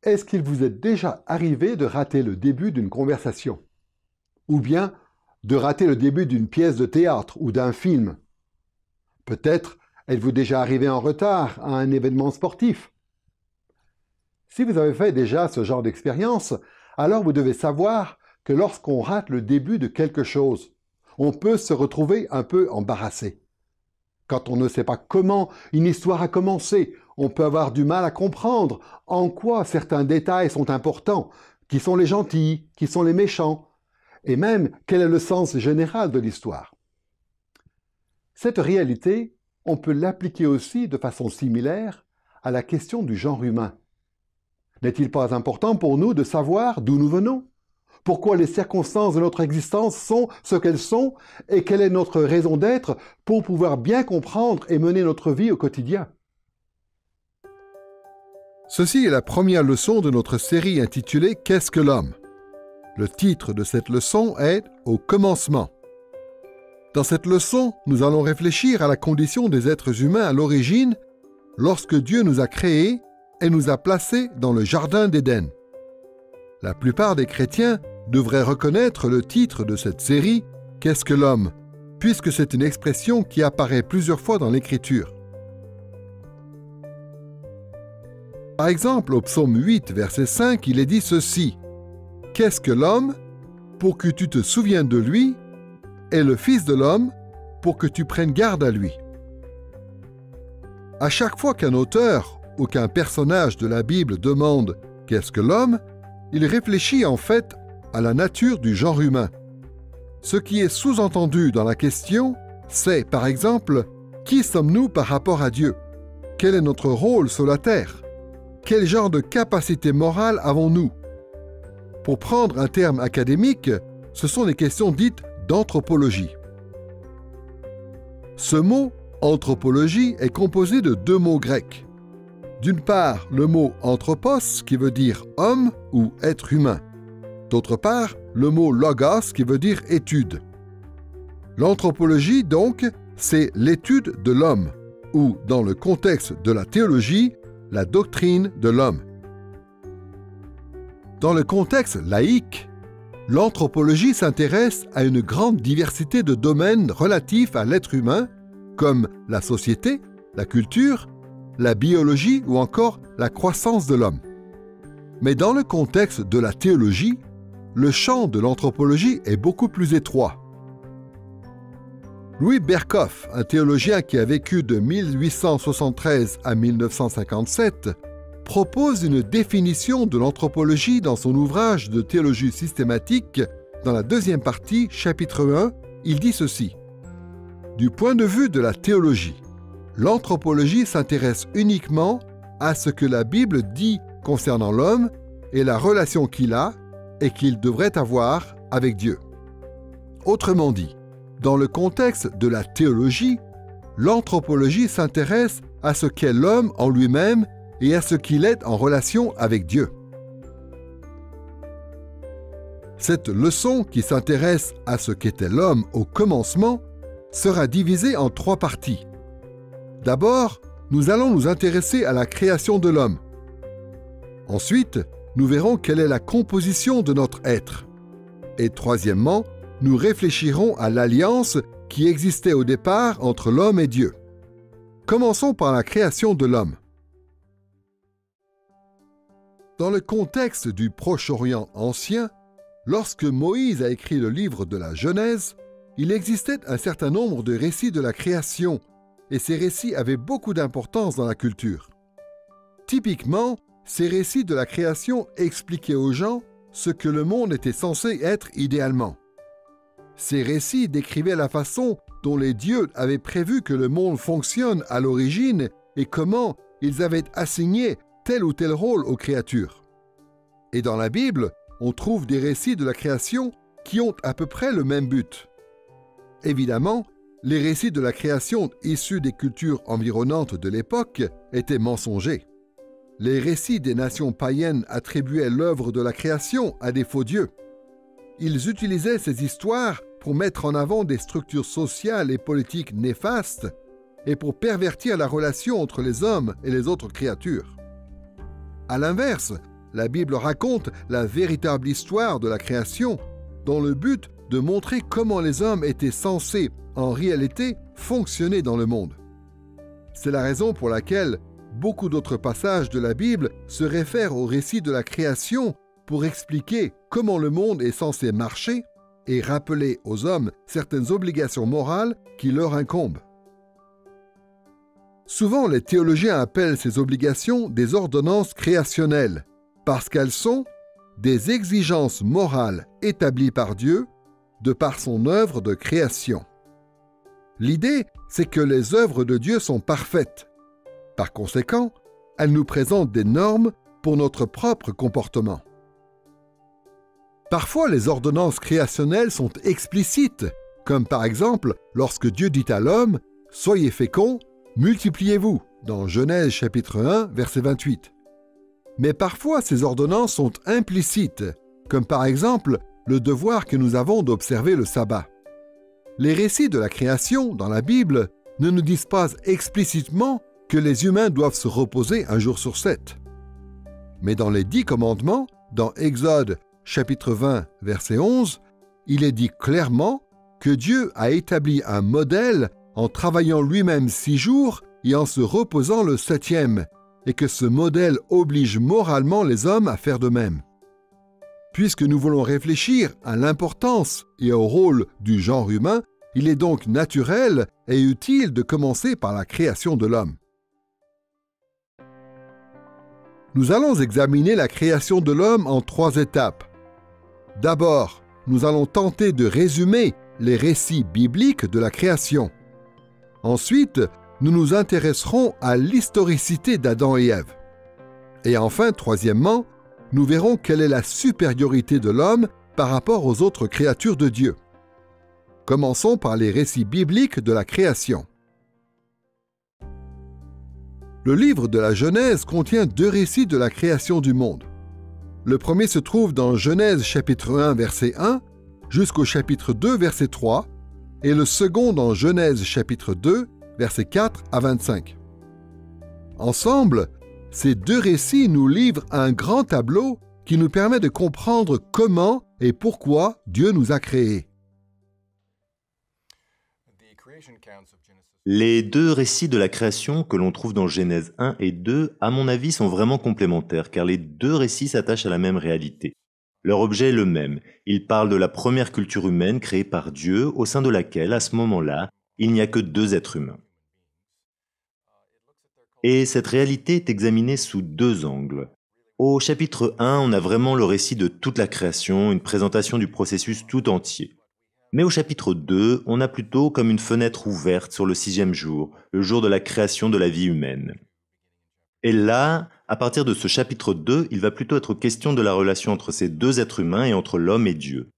Est-ce qu'il vous est déjà arrivé de rater le début d'une conversation? Ou bien de rater le début d'une pièce de théâtre ou d'un film? Peut-être êtes-vous déjà arrivé en retard à un événement sportif? Si vous avez fait déjà ce genre d'expérience, alors vous devez savoir que lorsqu'on rate le début de quelque chose, on peut se retrouver un peu embarrassé. Quand on ne sait pas comment une histoire a commencé, on peut avoir du mal à comprendre en quoi certains détails sont importants, qui sont les gentils, qui sont les méchants, et même quel est le sens général de l'histoire. Cette réalité, on peut l'appliquer aussi de façon similaire à la question du genre humain. N'est-il pas important pour nous de savoir d'où nous venons? Pourquoi les circonstances de notre existence sont ce qu'elles sont et quelle est notre raison d'être pour pouvoir bien comprendre et mener notre vie au quotidien? Ceci est la première leçon de notre série intitulée « Qu'est-ce que l'homme ?» Le titre de cette leçon est « Au commencement ». Dans cette leçon, nous allons réfléchir à la condition des êtres humains à l'origine lorsque Dieu nous a créés et nous a placés dans le Jardin d'Éden. La plupart des chrétiens devraient reconnaître le titre de cette série « Qu'est-ce que l'homme ?» puisque c'est une expression qui apparaît plusieurs fois dans l'Écriture. Par exemple, au psaume 8, verset 5, il est dit ceci: « Qu'est-ce que l'homme pour que tu te souviennes de lui, et le Fils de l'homme pour que tu prennes garde à lui. » À chaque fois qu'un auteur ou qu'un personnage de la Bible demande « Qu'est-ce que l'homme ?» il réfléchit en fait à la nature du genre humain. Ce qui est sous-entendu dans la question, c'est par exemple « Qui sommes-nous par rapport à Dieu? Quel est notre rôle sur la terre? Quel genre de capacité morale avons-nous » Pour prendre un terme académique, ce sont des questions dites d'anthropologie. Ce mot « anthropologie » est composé de deux mots grecs. D'une part, le mot « anthropos » qui veut dire « homme » ou « être humain ». D'autre part, le mot « logos » qui veut dire « étude ». L'anthropologie, donc, c'est l'étude de l'homme, ou, dans le contexte de la théologie, la doctrine de l'homme. Dans le contexte laïque, l'anthropologie s'intéresse à une grande diversité de domaines relatifs à l'être humain, comme la société, la culture, la biologie ou encore la croissance de l'homme. Mais dans le contexte de la théologie, le champ de l'anthropologie est beaucoup plus étroit. Louis Berkhof, un théologien qui a vécu de 1873 à 1957, propose une définition de l'anthropologie dans son ouvrage de théologie systématique. Dans la deuxième partie, chapitre 1, il dit ceci: « Du point de vue de la théologie, l'anthropologie s'intéresse uniquement à ce que la Bible dit concernant l'homme et la relation qu'il a et qu'il devrait avoir avec Dieu. » Autrement dit, dans le contexte de la théologie, l'anthropologie s'intéresse à ce qu'est l'homme en lui-même et à ce qu'il est en relation avec Dieu. Cette leçon qui s'intéresse à ce qu'était l'homme au commencement sera divisée en trois parties. D'abord, nous allons nous intéresser à la création de l'homme. Ensuite, nous verrons quelle est la composition de notre être. Et troisièmement, nous réfléchirons à l'alliance qui existait au départ entre l'homme et Dieu. Commençons par la création de l'homme. Dans le contexte du Proche-Orient ancien, lorsque Moïse a écrit le livre de la Genèse, il existait un certain nombre de récits de la création, et ces récits avaient beaucoup d'importance dans la culture. Typiquement, ces récits de la création expliquaient aux gens ce que le monde était censé être idéalement. Ces récits décrivaient la façon dont les dieux avaient prévu que le monde fonctionne à l'origine et comment ils avaient assigné tel ou tel rôle aux créatures. Et dans la Bible, on trouve des récits de la création qui ont à peu près le même but. Évidemment, les récits de la création issus des cultures environnantes de l'époque étaient mensongers. Les récits des nations païennes attribuaient l'œuvre de la création à des faux dieux. Ils utilisaient ces histoires pour mettre en avant des structures sociales et politiques néfastes et pour pervertir la relation entre les hommes et les autres créatures. À l'inverse, la Bible raconte la véritable histoire de la création, dans le but de montrer comment les hommes étaient censés, en réalité, fonctionner dans le monde. C'est la raison pour laquelle beaucoup d'autres passages de la Bible se réfèrent au récit de la création pour expliquer comment le monde est censé marcher et rappeler aux hommes certaines obligations morales qui leur incombent. Souvent, les théologiens appellent ces obligations des ordonnances créationnelles, parce qu'elles sont des exigences morales établies par Dieu de par son œuvre de création. L'idée, c'est que les œuvres de Dieu sont parfaites. Par conséquent, elles nous présentent des normes pour notre propre comportement. Parfois, les ordonnances créationnelles sont explicites, comme par exemple lorsque Dieu dit à l'homme « Soyez féconds, multipliez-vous » dans Genèse chapitre 1, verset 28. Mais parfois, ces ordonnances sont implicites, comme par exemple le devoir que nous avons d'observer le sabbat. Les récits de la création dans la Bible ne nous disent pas explicitement que les humains doivent se reposer un jour sur 7. Mais dans les 10 commandements, dans Exode chapitre 20, verset 11, il est dit clairement que Dieu a établi un modèle en travaillant lui-même 6 jours et en se reposant le 7e, et que ce modèle oblige moralement les hommes à faire de même. Puisque nous voulons réfléchir à l'importance et au rôle du genre humain, il est donc naturel et utile de commencer par la création de l'homme. Nous allons examiner la création de l'homme en 3 étapes. D'abord, nous allons tenter de résumer les récits bibliques de la création. Ensuite, nous nous intéresserons à l'historicité d'Adam et Ève. Et enfin, troisièmement, nous verrons quelle est la supériorité de l'homme par rapport aux autres créatures de Dieu. Commençons par les récits bibliques de la création. Le livre de la Genèse contient 2 récits de la création du monde. Le premier se trouve dans Genèse chapitre 1, verset 1, jusqu'au chapitre 2, verset 3, et le second dans Genèse chapitre 2, versets 4 à 25. Ensemble, ces 2 récits nous livrent un grand tableau qui nous permet de comprendre comment et pourquoi Dieu nous a créés. Les 2 récits de la création que l'on trouve dans Genèse 1 et 2, à mon avis, sont vraiment complémentaires, car les 2 récits s'attachent à la même réalité. Leur objet est le même. Ils parlent de la première culture humaine créée par Dieu, au sein de laquelle, à ce moment-là, il n'y a que 2 êtres humains. Et cette réalité est examinée sous 2 angles. Au chapitre 1, on a vraiment le récit de toute la création, une présentation du processus tout entier. Mais au chapitre 2, on a plutôt comme une fenêtre ouverte sur le 6e jour, le jour de la création de la vie humaine. Et là, à partir de ce chapitre 2, il va plutôt être question de la relation entre ces 2 êtres humains et entre l'homme et Dieu.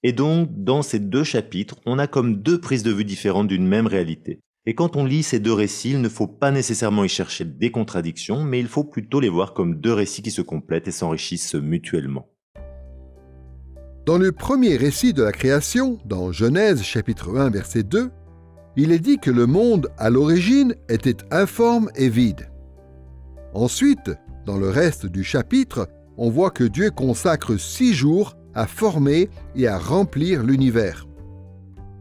Et donc, dans ces 2 chapitres, on a comme 2 prises de vue différentes d'une même réalité. Et quand on lit ces 2 récits, il ne faut pas nécessairement y chercher des contradictions, mais il faut plutôt les voir comme 2 récits qui se complètent et s'enrichissent mutuellement. Dans le premier récit de la création, dans Genèse chapitre 1, verset 2, il est dit que le monde, à l'origine, était informe et vide. Ensuite, dans le reste du chapitre, on voit que Dieu consacre 6 jours à former et à remplir l'univers.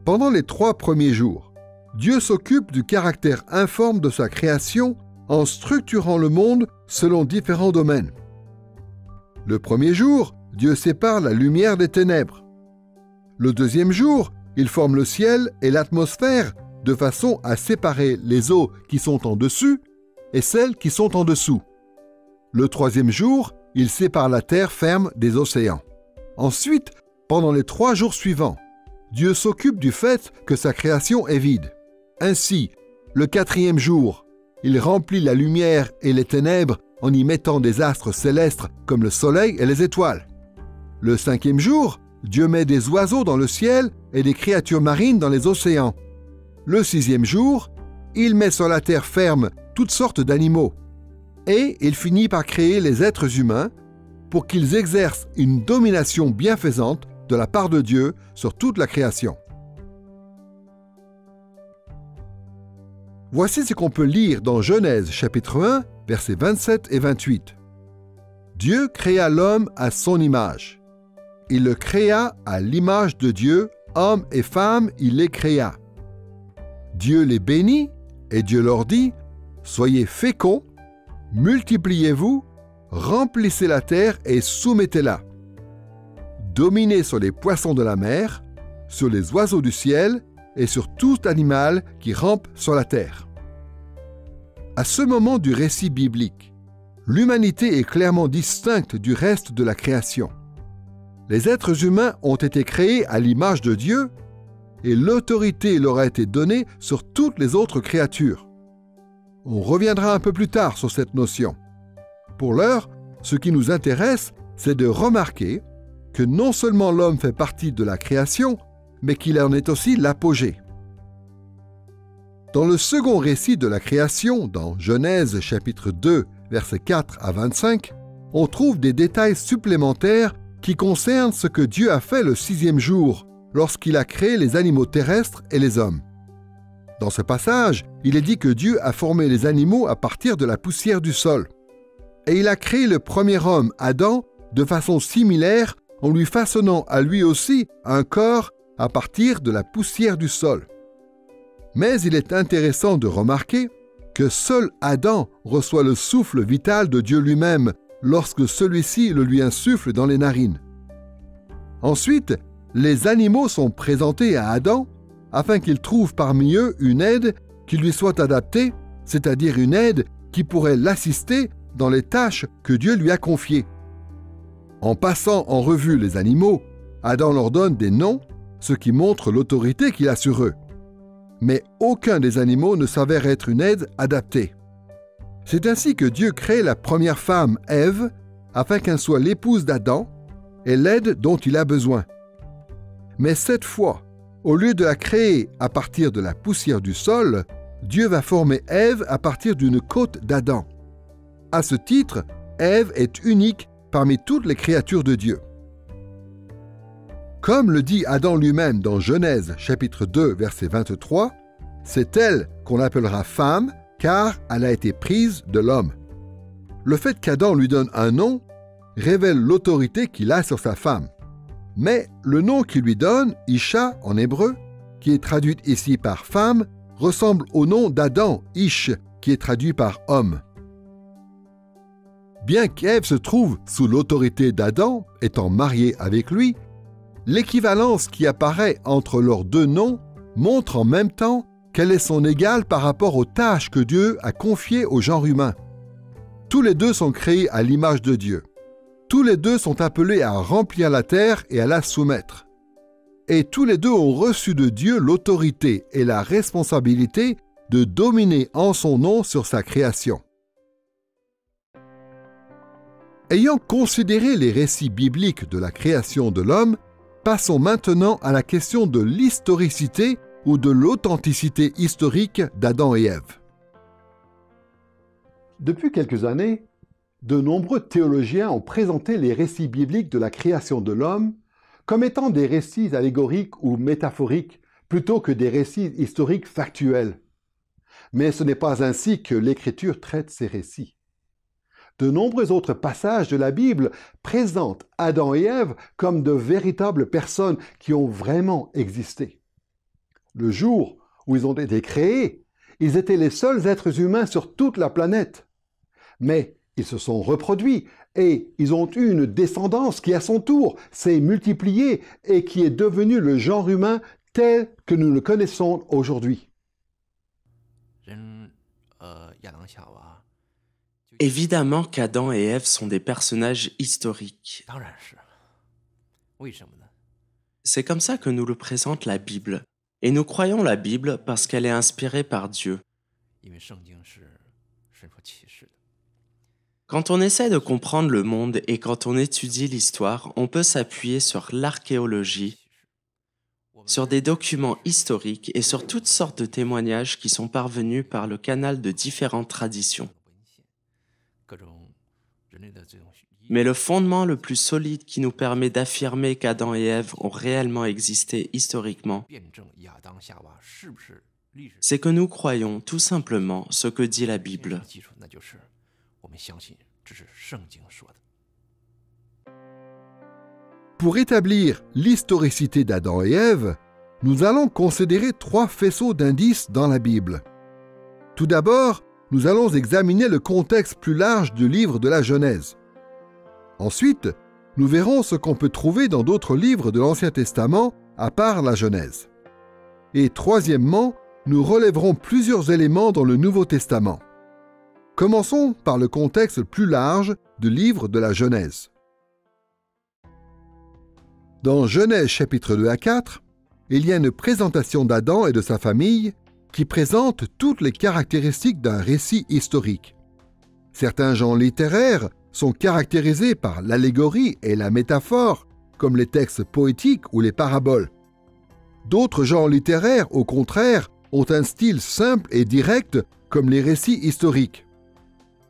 Pendant les 3 premiers jours, Dieu s'occupe du caractère informe de sa création en structurant le monde selon différents domaines. Le premier jour, Dieu sépare la lumière des ténèbres. Le deuxième jour, il forme le ciel et l'atmosphère de façon à séparer les eaux qui sont en dessus et celles qui sont en dessous. Le troisième jour, il sépare la terre ferme des océans. Ensuite, pendant les 3 jours suivants, Dieu s'occupe du fait que sa création est vide. Ainsi, le 4e jour, il remplit la lumière et les ténèbres en y mettant des astres célestes comme le soleil et les étoiles. Le 5e jour, Dieu met des oiseaux dans le ciel et des créatures marines dans les océans. Le 6e jour, il met sur la terre ferme toutes sortes d'animaux. Et il finit par créer les êtres humains pour qu'ils exercent une domination bienfaisante de la part de Dieu sur toute la création. Voici ce qu'on peut lire dans Genèse chapitre 1, versets 27 et 28. Dieu créa l'homme à son image. Il le créa à l'image de Dieu, hommes et femmes, il les créa. Dieu les bénit et Dieu leur dit, « Soyez féconds, multipliez-vous, remplissez la terre et soumettez-la. Dominez sur les poissons de la mer, sur les oiseaux du ciel et sur tout animal qui rampe sur la terre. » À ce moment du récit biblique, l'humanité est clairement distincte du reste de la création. Les êtres humains ont été créés à l'image de Dieu et l'autorité leur a été donnée sur toutes les autres créatures. On reviendra un peu plus tard sur cette notion. Pour l'heure, ce qui nous intéresse, c'est de remarquer que non seulement l'homme fait partie de la création, mais qu'il en est aussi l'apogée. Dans le second récit de la création, dans Genèse chapitre 2, versets 4 à 25, on trouve des détails supplémentaires qui concernent ce que Dieu a fait le 6e jour, lorsqu'il a créé les animaux terrestres et les hommes. Dans ce passage, il est dit que Dieu a formé les animaux à partir de la poussière du sol. Et il a créé le premier homme, Adam, de façon similaire, en lui façonnant à lui aussi un corps à partir de la poussière du sol. Mais il est intéressant de remarquer que seul Adam reçoit le souffle vital de Dieu lui-même lorsque celui-ci le lui insuffle dans les narines. Ensuite, les animaux sont présentés à Adam afin qu'il trouve parmi eux une aide qui lui soit adaptée, c'est-à-dire une aide qui pourrait l'assister dans les tâches que Dieu lui a confiées. En passant en revue les animaux, Adam leur donne des noms, ce qui montre l'autorité qu'il a sur eux. Mais aucun des animaux ne s'avère être une aide adaptée. C'est ainsi que Dieu crée la première femme, Ève, afin qu'elle soit l'épouse d'Adam et l'aide dont il a besoin. Mais cette fois, au lieu de la créer à partir de la poussière du sol, Dieu va former Ève à partir d'une côte d'Adam. À ce titre, Ève est unique parmi toutes les créatures de Dieu. Comme le dit Adam lui-même dans Genèse chapitre 2 verset 23, c'est elle qu'on appellera femme car elle a été prise de l'homme. Le fait qu'Adam lui donne un nom révèle l'autorité qu'il a sur sa femme. Mais le nom qu'il lui donne, Isha en hébreu, qui est traduit ici par femme, ressemble au nom d'Adam, Ish, qui est traduit par homme. Bien qu'Ève se trouve sous l'autorité d'Adam, étant mariée avec lui, l'équivalence qui apparaît entre leurs deux noms montre en même temps qu'elle est son égale par rapport aux tâches que Dieu a confiées au genre humain. Tous les deux sont créés à l'image de Dieu. Tous les deux sont appelés à remplir la terre et à la soumettre. Et tous les deux ont reçu de Dieu l'autorité et la responsabilité de dominer en son nom sur sa création. Ayant considéré les récits bibliques de la création de l'homme, passons maintenant à la question de l'historicité ou de l'authenticité historique d'Adam et Ève. Depuis quelques années, de nombreux théologiens ont présenté les récits bibliques de la création de l'homme comme étant des récits allégoriques ou métaphoriques plutôt que des récits historiques factuels. Mais ce n'est pas ainsi que l'Écriture traite ces récits. De nombreux autres passages de la Bible présentent Adam et Ève comme de véritables personnes qui ont vraiment existé. Le jour où ils ont été créés, ils étaient les seuls êtres humains sur toute la planète. Mais ils se sont reproduits et ils ont eu une descendance qui, à son tour, s'est multipliée et qui est devenue le genre humain tel que nous le connaissons aujourd'hui. Évidemment qu'Adam et Ève sont des personnages historiques. C'est comme ça que nous le présente la Bible. Et nous croyons la Bible parce qu'elle est inspirée par Dieu. Quand on essaie de comprendre le monde et quand on étudie l'histoire, on peut s'appuyer sur l'archéologie, sur des documents historiques et sur toutes sortes de témoignages qui sont parvenus par le canal de différentes traditions. Mais le fondement le plus solide qui nous permet d'affirmer qu'Adam et Ève ont réellement existé historiquement, c'est que nous croyons tout simplement ce que dit la Bible. Pour établir l'historicité d'Adam et Ève, nous allons considérer 3 faisceaux d'indices dans la Bible. Tout d'abord, nous allons examiner le contexte plus large du livre de la Genèse. Ensuite, nous verrons ce qu'on peut trouver dans d'autres livres de l'Ancien Testament à part la Genèse. Et troisièmement, nous relèverons plusieurs éléments dans le Nouveau Testament. Commençons par le contexte plus large du livre de la Genèse. Dans Genèse chapitre 2 à 4, il y a une présentation d'Adam et de sa famille qui présente toutes les caractéristiques d'un récit historique. Certains genres littéraires sont caractérisés par l'allégorie et la métaphore, comme les textes poétiques ou les paraboles. D'autres genres littéraires, au contraire, ont un style simple et direct, comme les récits historiques.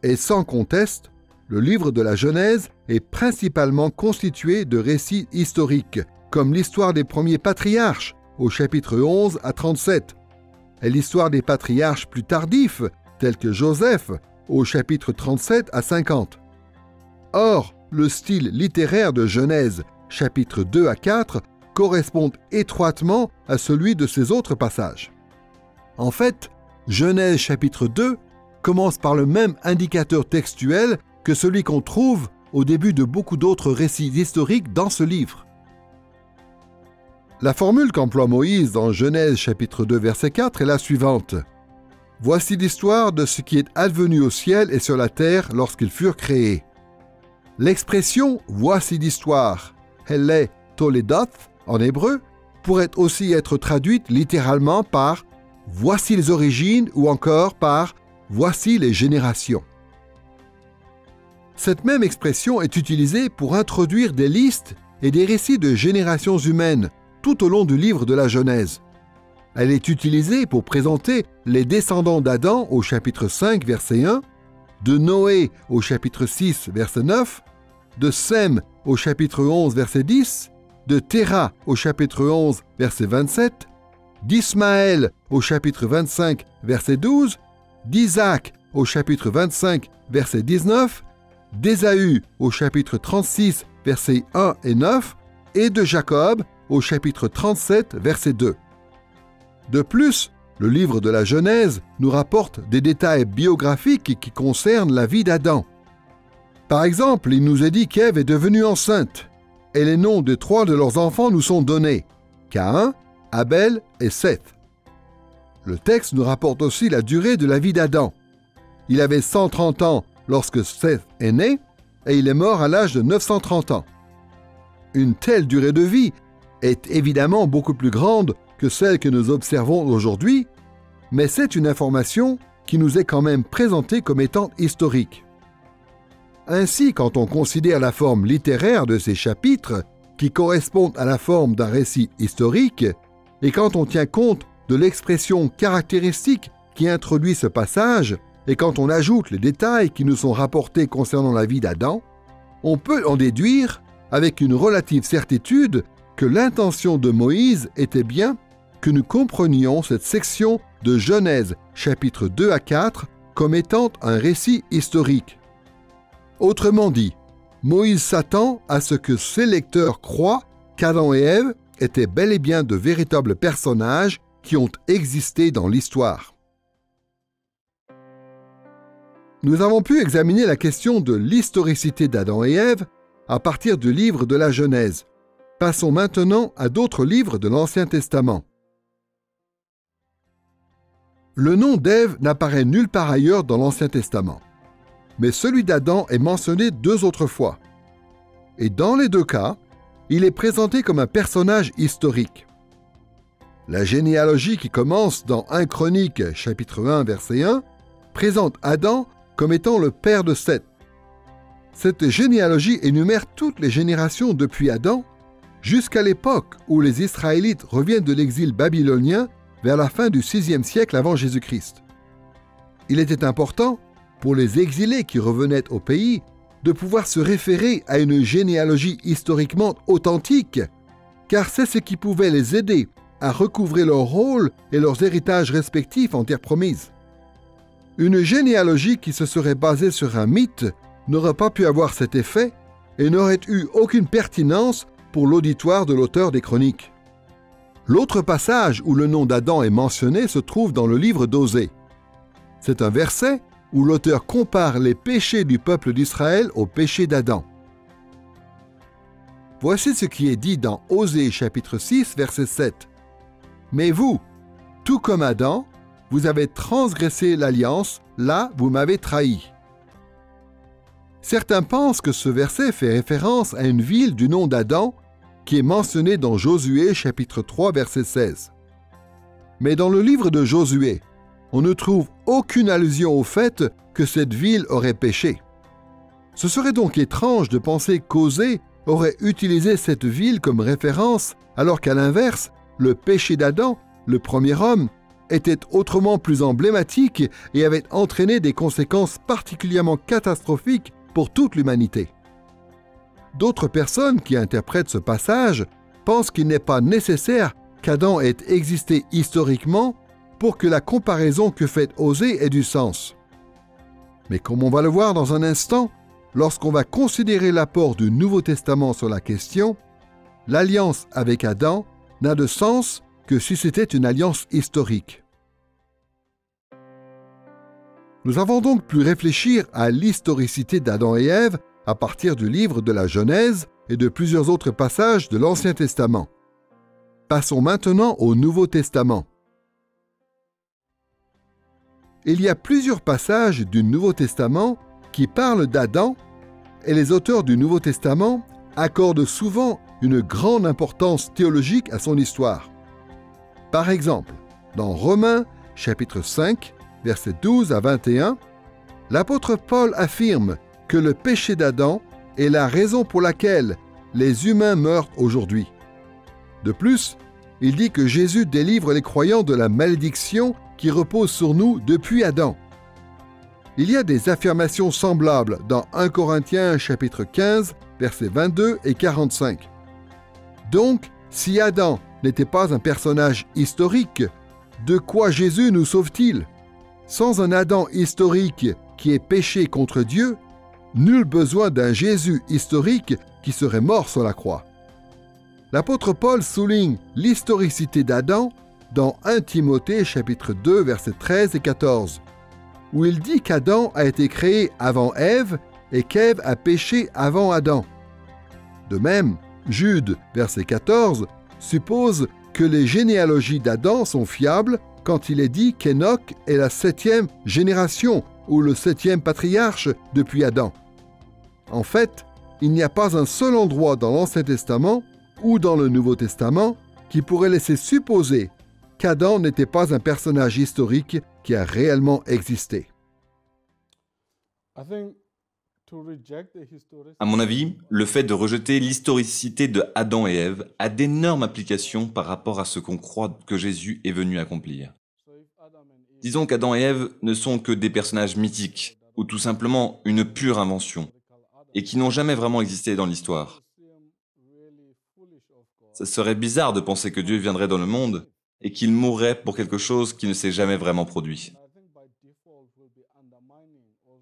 Et sans conteste, le livre de la Genèse est principalement constitué de récits historiques, comme l'histoire des premiers patriarches, au chapitre 11 à 37, et l'histoire des patriarches plus tardifs, tels que Joseph, au chapitre 37 à 50. Or, le style littéraire de Genèse, chapitre 2 à 4, correspond étroitement à celui de ces autres passages. En fait, Genèse chapitre 2 commence par le même indicateur textuel que celui qu'on trouve au début de beaucoup d'autres récits historiques dans ce livre. La formule qu'emploie Moïse dans Genèse chapitre 2 verset 4 est la suivante. « Voici l'histoire de ce qui est advenu au ciel et sur la terre lorsqu'ils furent créés. » L'expression « voici l'histoire » Hele Toledoth en hébreu pourrait aussi être traduite littéralement par « voici les origines » ou encore par « voici les générations ». Cette même expression est utilisée pour introduire des listes et des récits de générations humaines tout au long du livre de la Genèse. Elle est utilisée pour présenter les descendants d'Adam au chapitre 5, verset 1, de Noé au chapitre 6, verset 9, de Sem au chapitre 11, verset 10, de Téra au chapitre 11, verset 27, d'Ismaël au chapitre 25, verset 12, d'Isaac au chapitre 25, verset 19, d'Ésaü au chapitre 36, versets 1 et 9, et de Jacob au chapitre 37, verset 2. De plus, le livre de la Genèse nous rapporte des détails biographiques qui concernent la vie d'Adam. Par exemple, il nous est dit qu'Ève est devenue enceinte, et les noms de 3 de leurs enfants nous sont donnés, Caïn, Abel et Seth. Le texte nous rapporte aussi la durée de la vie d'Adam. Il avait 130 ans lorsque Seth est né, et il est mort à l'âge de 930 ans. Une telle durée de vie est évidemment beaucoup plus grande que celle que nous observons aujourd'hui, mais c'est une information qui nous est quand même présentée comme étant historique. Ainsi, quand on considère la forme littéraire de ces chapitres, qui correspondent à la forme d'un récit historique, et quand on tient compte de l'expression caractéristique qui introduit ce passage, et quand on ajoute les détails qui nous sont rapportés concernant la vie d'Adam, on peut en déduire, avec une relative certitude, que l'intention de Moïse était bien que nous comprenions cette section de Genèse chapitre 2 à 4 comme étant un récit historique. Autrement dit, Moïse s'attend à ce que ses lecteurs croient qu'Adam et Ève étaient bel et bien de véritables personnages qui ont existé dans l'histoire. Nous avons pu examiner la question de l'historicité d'Adam et Ève à partir du livre de la Genèse. Passons maintenant à d'autres livres de l'Ancien Testament. Le nom d'Ève n'apparaît nulle part ailleurs dans l'Ancien Testament, mais celui d'Adam est mentionné 2 autres fois. Et dans les 2 cas, il est présenté comme un personnage historique. La généalogie qui commence dans 1 Chronique, chapitre 1, verset 1, présente Adam comme étant le père de Seth. Cette généalogie énumère toutes les générations depuis Adam jusqu'à l'époque où les Israélites reviennent de l'exil babylonien vers la fin du VIe siècle avant Jésus-Christ. Il était important, pour les exilés qui revenaient au pays, de pouvoir se référer à une généalogie historiquement authentique, car c'est ce qui pouvait les aider à recouvrer leur rôle et leurs héritages respectifs en terre promise. Une généalogie qui se serait basée sur un mythe n'aurait pas pu avoir cet effet et n'aurait eu aucune pertinence pour l'auditoire de l'auteur des Chroniques. L'autre passage où le nom d'Adam est mentionné se trouve dans le livre d'Osée. C'est un verset où l'auteur compare les péchés du peuple d'Israël aux péchés d'Adam. Voici ce qui est dit dans Osée chapitre 6, verset 7. « Mais vous, tout comme Adam, vous avez transgressé l'alliance, là vous m'avez trahi. » Certains pensent que ce verset fait référence à une ville du nom d'Adam qui est mentionnée dans Josué chapitre 3, verset 16. Mais dans le livre de Josué, on ne trouve aucune allusion au fait que cette ville aurait péché. Ce serait donc étrange de penser qu'Osée aurait utilisé cette ville comme référence, alors qu'à l'inverse, le péché d'Adam, le premier homme, était autrement plus emblématique et avait entraîné des conséquences particulièrement catastrophiques pour toute l'humanité. D'autres personnes qui interprètent ce passage pensent qu'il n'est pas nécessaire qu'Adam ait existé historiquement pour que la comparaison que fait Osée ait du sens. Mais comme on va le voir dans un instant, lorsqu'on va considérer l'apport du Nouveau Testament sur la question, l'alliance avec Adam n'a de sens que si c'était une alliance historique. Nous avons donc pu réfléchir à l'historicité d'Adam et Ève à partir du livre de la Genèse et de plusieurs autres passages de l'Ancien Testament. Passons maintenant au Nouveau Testament. Il y a plusieurs passages du Nouveau Testament qui parlent d'Adam et les auteurs du Nouveau Testament accordent souvent une grande importance théologique à son histoire. Par exemple, dans Romains chapitre 5, versets 12 à 21, l'apôtre Paul affirme que le péché d'Adam est la raison pour laquelle les humains meurent aujourd'hui. De plus, il dit que Jésus délivre les croyants de la malédiction qui repose sur nous depuis Adam. Il y a des affirmations semblables dans 1 Corinthiens chapitre 15, versets 22 et 45. Donc, si Adam n'était pas un personnage historique, de quoi Jésus nous sauve-t-il? Sans un Adam historique qui ait péché contre Dieu, nul besoin d'un Jésus historique qui serait mort sur la croix. L'apôtre Paul souligne l'historicité d'Adam dans 1 Timothée chapitre 2 versets 13 et 14, où il dit qu'Adam a été créé avant Ève et qu'Ève a péché avant Adam. De même, Jude verset 14 suppose que les généalogies d'Adam sont fiables quand il est dit qu'Enoch est la 7e génération ou le 7e patriarche depuis Adam. En fait, il n'y a pas un seul endroit dans l'Ancien Testament ou dans le Nouveau Testament qui pourrait laisser supposer qu'Adam n'était pas un personnage historique qui a réellement existé. À mon avis, le fait de rejeter l'historicité de Adam et Ève a d'énormes implications par rapport à ce qu'on croit que Jésus est venu accomplir. Disons qu'Adam et Ève ne sont que des personnages mythiques, ou tout simplement une pure invention, et qui n'ont jamais vraiment existé dans l'histoire. Ça serait bizarre de penser que Dieu viendrait dans le monde et qu'il mourrait pour quelque chose qui ne s'est jamais vraiment produit.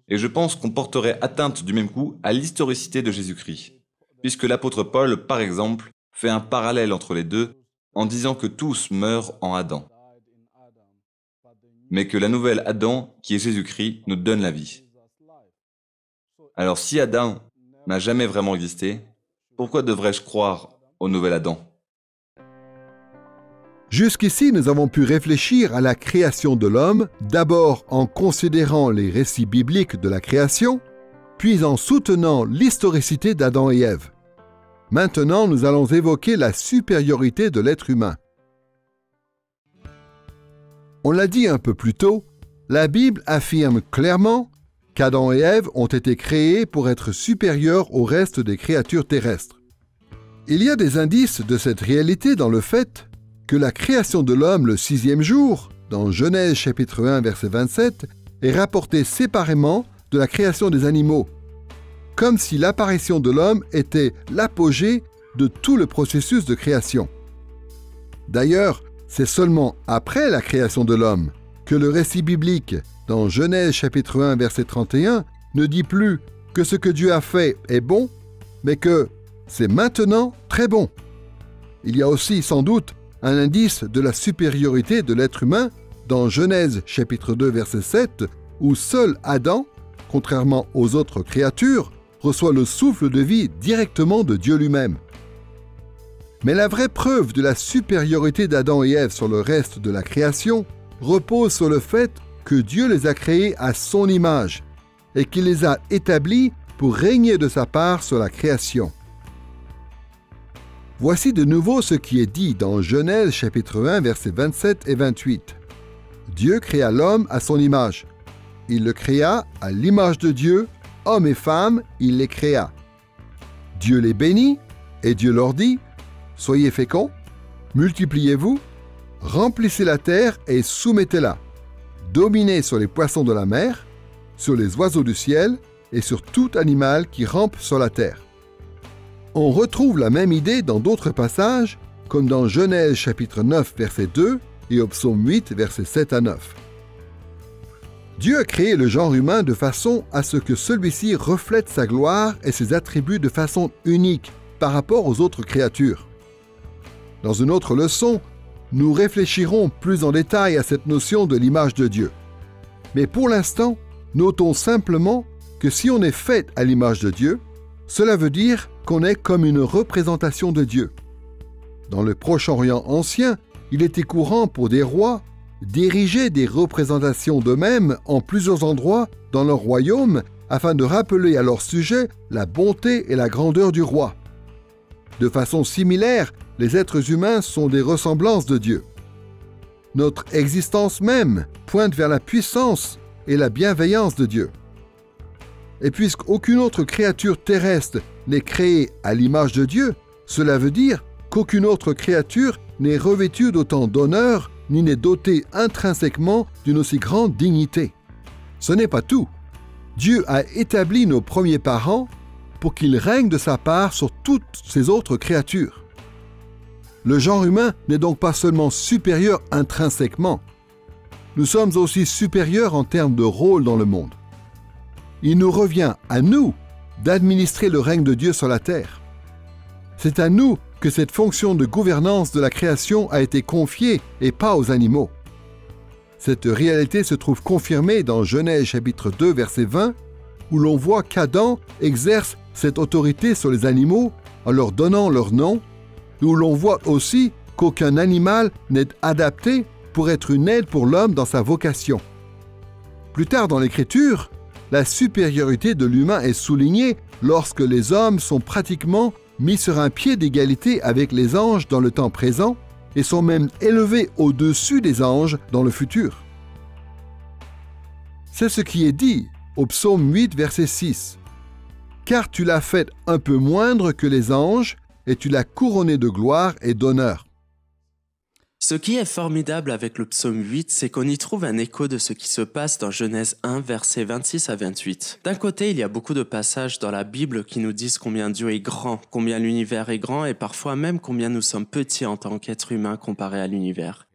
Et je pense qu'on porterait atteinte du même coup à l'historicité de Jésus-Christ, puisque l'apôtre Paul, par exemple, fait un parallèle entre les deux en disant que tous meurent en Adam, mais que la nouvelle Adam, qui est Jésus-Christ, nous donne la vie. Alors si Adam n'a jamais vraiment existé, pourquoi devrais-je croire au nouvel Adam ? Jusqu'ici, nous avons pu réfléchir à la création de l'homme, d'abord en considérant les récits bibliques de la création, puis en soutenant l'historicité d'Adam et Ève. Maintenant, nous allons évoquer la supériorité de l'être humain. On l'a dit un peu plus tôt, la Bible affirme clairement qu'Adam et Ève ont été créés pour être supérieurs au reste des créatures terrestres. Il y a des indices de cette réalité dans le fait que la création de l'homme le 6e jour, dans Genèse chapitre 1 verset 27, est rapportée séparément de la création des animaux, comme si l'apparition de l'homme était l'apogée de tout le processus de création. D'ailleurs, c'est seulement après la création de l'homme que le récit biblique, dans Genèse chapitre 1 verset 31, ne dit plus que ce que Dieu a fait est bon, mais que c'est maintenant très bon. Il y a aussi sans doute un indice de la supériorité de l'être humain dans Genèse chapitre 2 verset 7, où seul Adam, contrairement aux autres créatures, reçoit le souffle de vie directement de Dieu lui-même. Mais la vraie preuve de la supériorité d'Adam et Ève sur le reste de la création repose sur le fait que Dieu les a créés à son image et qu'il les a établis pour régner de sa part sur la création. Voici de nouveau ce qui est dit dans Genèse chapitre 1 versets 27 et 28. Dieu créa l'homme à son image. Il le créa à l'image de Dieu, hommes et femmes, il les créa. Dieu les bénit et Dieu leur dit: soyez féconds, multipliez-vous, remplissez la terre et soumettez-la. Dominez sur les poissons de la mer, sur les oiseaux du ciel et sur tout animal qui rampe sur la terre. On retrouve la même idée dans d'autres passages, comme dans Genèse chapitre 9 verset 2 et au psaume 8 versets 7 à 9. Dieu a créé le genre humain de façon à ce que celui-ci reflète sa gloire et ses attributs de façon unique par rapport aux autres créatures. Dans une autre leçon, nous réfléchirons plus en détail à cette notion de l'image de Dieu. Mais pour l'instant, notons simplement que si on est fait à l'image de Dieu, cela veut dire qu'on est comme une représentation de Dieu. Dans le Proche-Orient ancien, il était courant pour des rois d'ériger des représentations d'eux-mêmes en plusieurs endroits dans leur royaume afin de rappeler à leur sujet la bonté et la grandeur du roi. De façon similaire, les êtres humains sont des ressemblances de Dieu. Notre existence même pointe vers la puissance et la bienveillance de Dieu. Et puisqu'aucune autre créature terrestre n'est créée à l'image de Dieu, cela veut dire qu'aucune autre créature n'est revêtue d'autant d'honneur ni n'est dotée intrinsèquement d'une aussi grande dignité. Ce n'est pas tout. Dieu a établi nos premiers parents pour qu'ils règnent de sa part sur toutes ces autres créatures. Le genre humain n'est donc pas seulement supérieur intrinsèquement. Nous sommes aussi supérieurs en termes de rôle dans le monde. Il nous revient à nous d'administrer le règne de Dieu sur la terre. C'est à nous que cette fonction de gouvernance de la création a été confiée et pas aux animaux. Cette réalité se trouve confirmée dans Genèse chapitre 2 verset 20, où l'on voit qu'Adam exerce cette autorité sur les animaux en leur donnant leur nom, et où l'on voit aussi qu'aucun animal n'est adapté pour être une aide pour l'homme dans sa vocation. Plus tard dans l'Écriture, la supériorité de l'humain est soulignée lorsque les hommes sont pratiquement mis sur un pied d'égalité avec les anges dans le temps présent et sont même élevés au-dessus des anges dans le futur. C'est ce qui est dit au psaume 8, verset 6. « Car tu l'as fait un peu moindre que les anges, et tu l'as couronné de gloire et d'honneur. » Ce qui est formidable avec le psaume 8, c'est qu'on y trouve un écho de ce qui se passe dans Genèse 1, versets 26 à 28. D'un côté, il y a beaucoup de passages dans la Bible qui nous disent combien Dieu est grand, combien l'univers est grand et parfois même combien nous sommes petits en tant qu'êtres humains comparés à l'univers.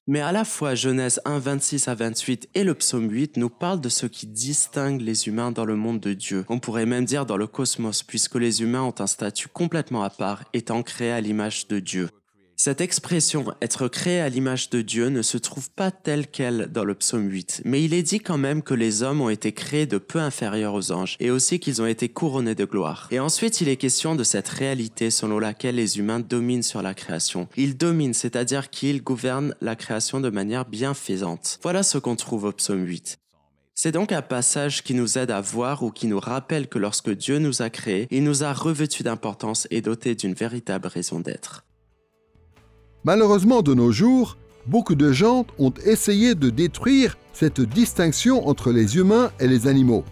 Mais à la fois Genèse 1, 26 à 28 et le psaume 8 nous parlent de ce qui distingue les humains dans le monde de Dieu. On pourrait même dire dans le cosmos, puisque les humains ont un statut complètement à part, étant créés à l'image de Dieu. Cette expression « être créé à l'image de Dieu » ne se trouve pas telle qu'elle dans le psaume 8, mais il est dit quand même que les hommes ont été créés de peu inférieurs aux anges et aussi qu'ils ont été couronnés de gloire. Et ensuite, il est question de cette réalité selon laquelle les humains dominent sur la création. Ils dominent, c'est-à-dire qu'ils gouvernent la création de manière bienfaisante. Voilà ce qu'on trouve au psaume 8. C'est donc un passage qui nous aide à voir ou qui nous rappelle que lorsque Dieu nous a créés, il nous a revêtus d'importance et dotés d'une véritable raison d'être. Malheureusement, de nos jours, beaucoup de gens ont essayé de détruire cette distinction entre les humains et les animaux.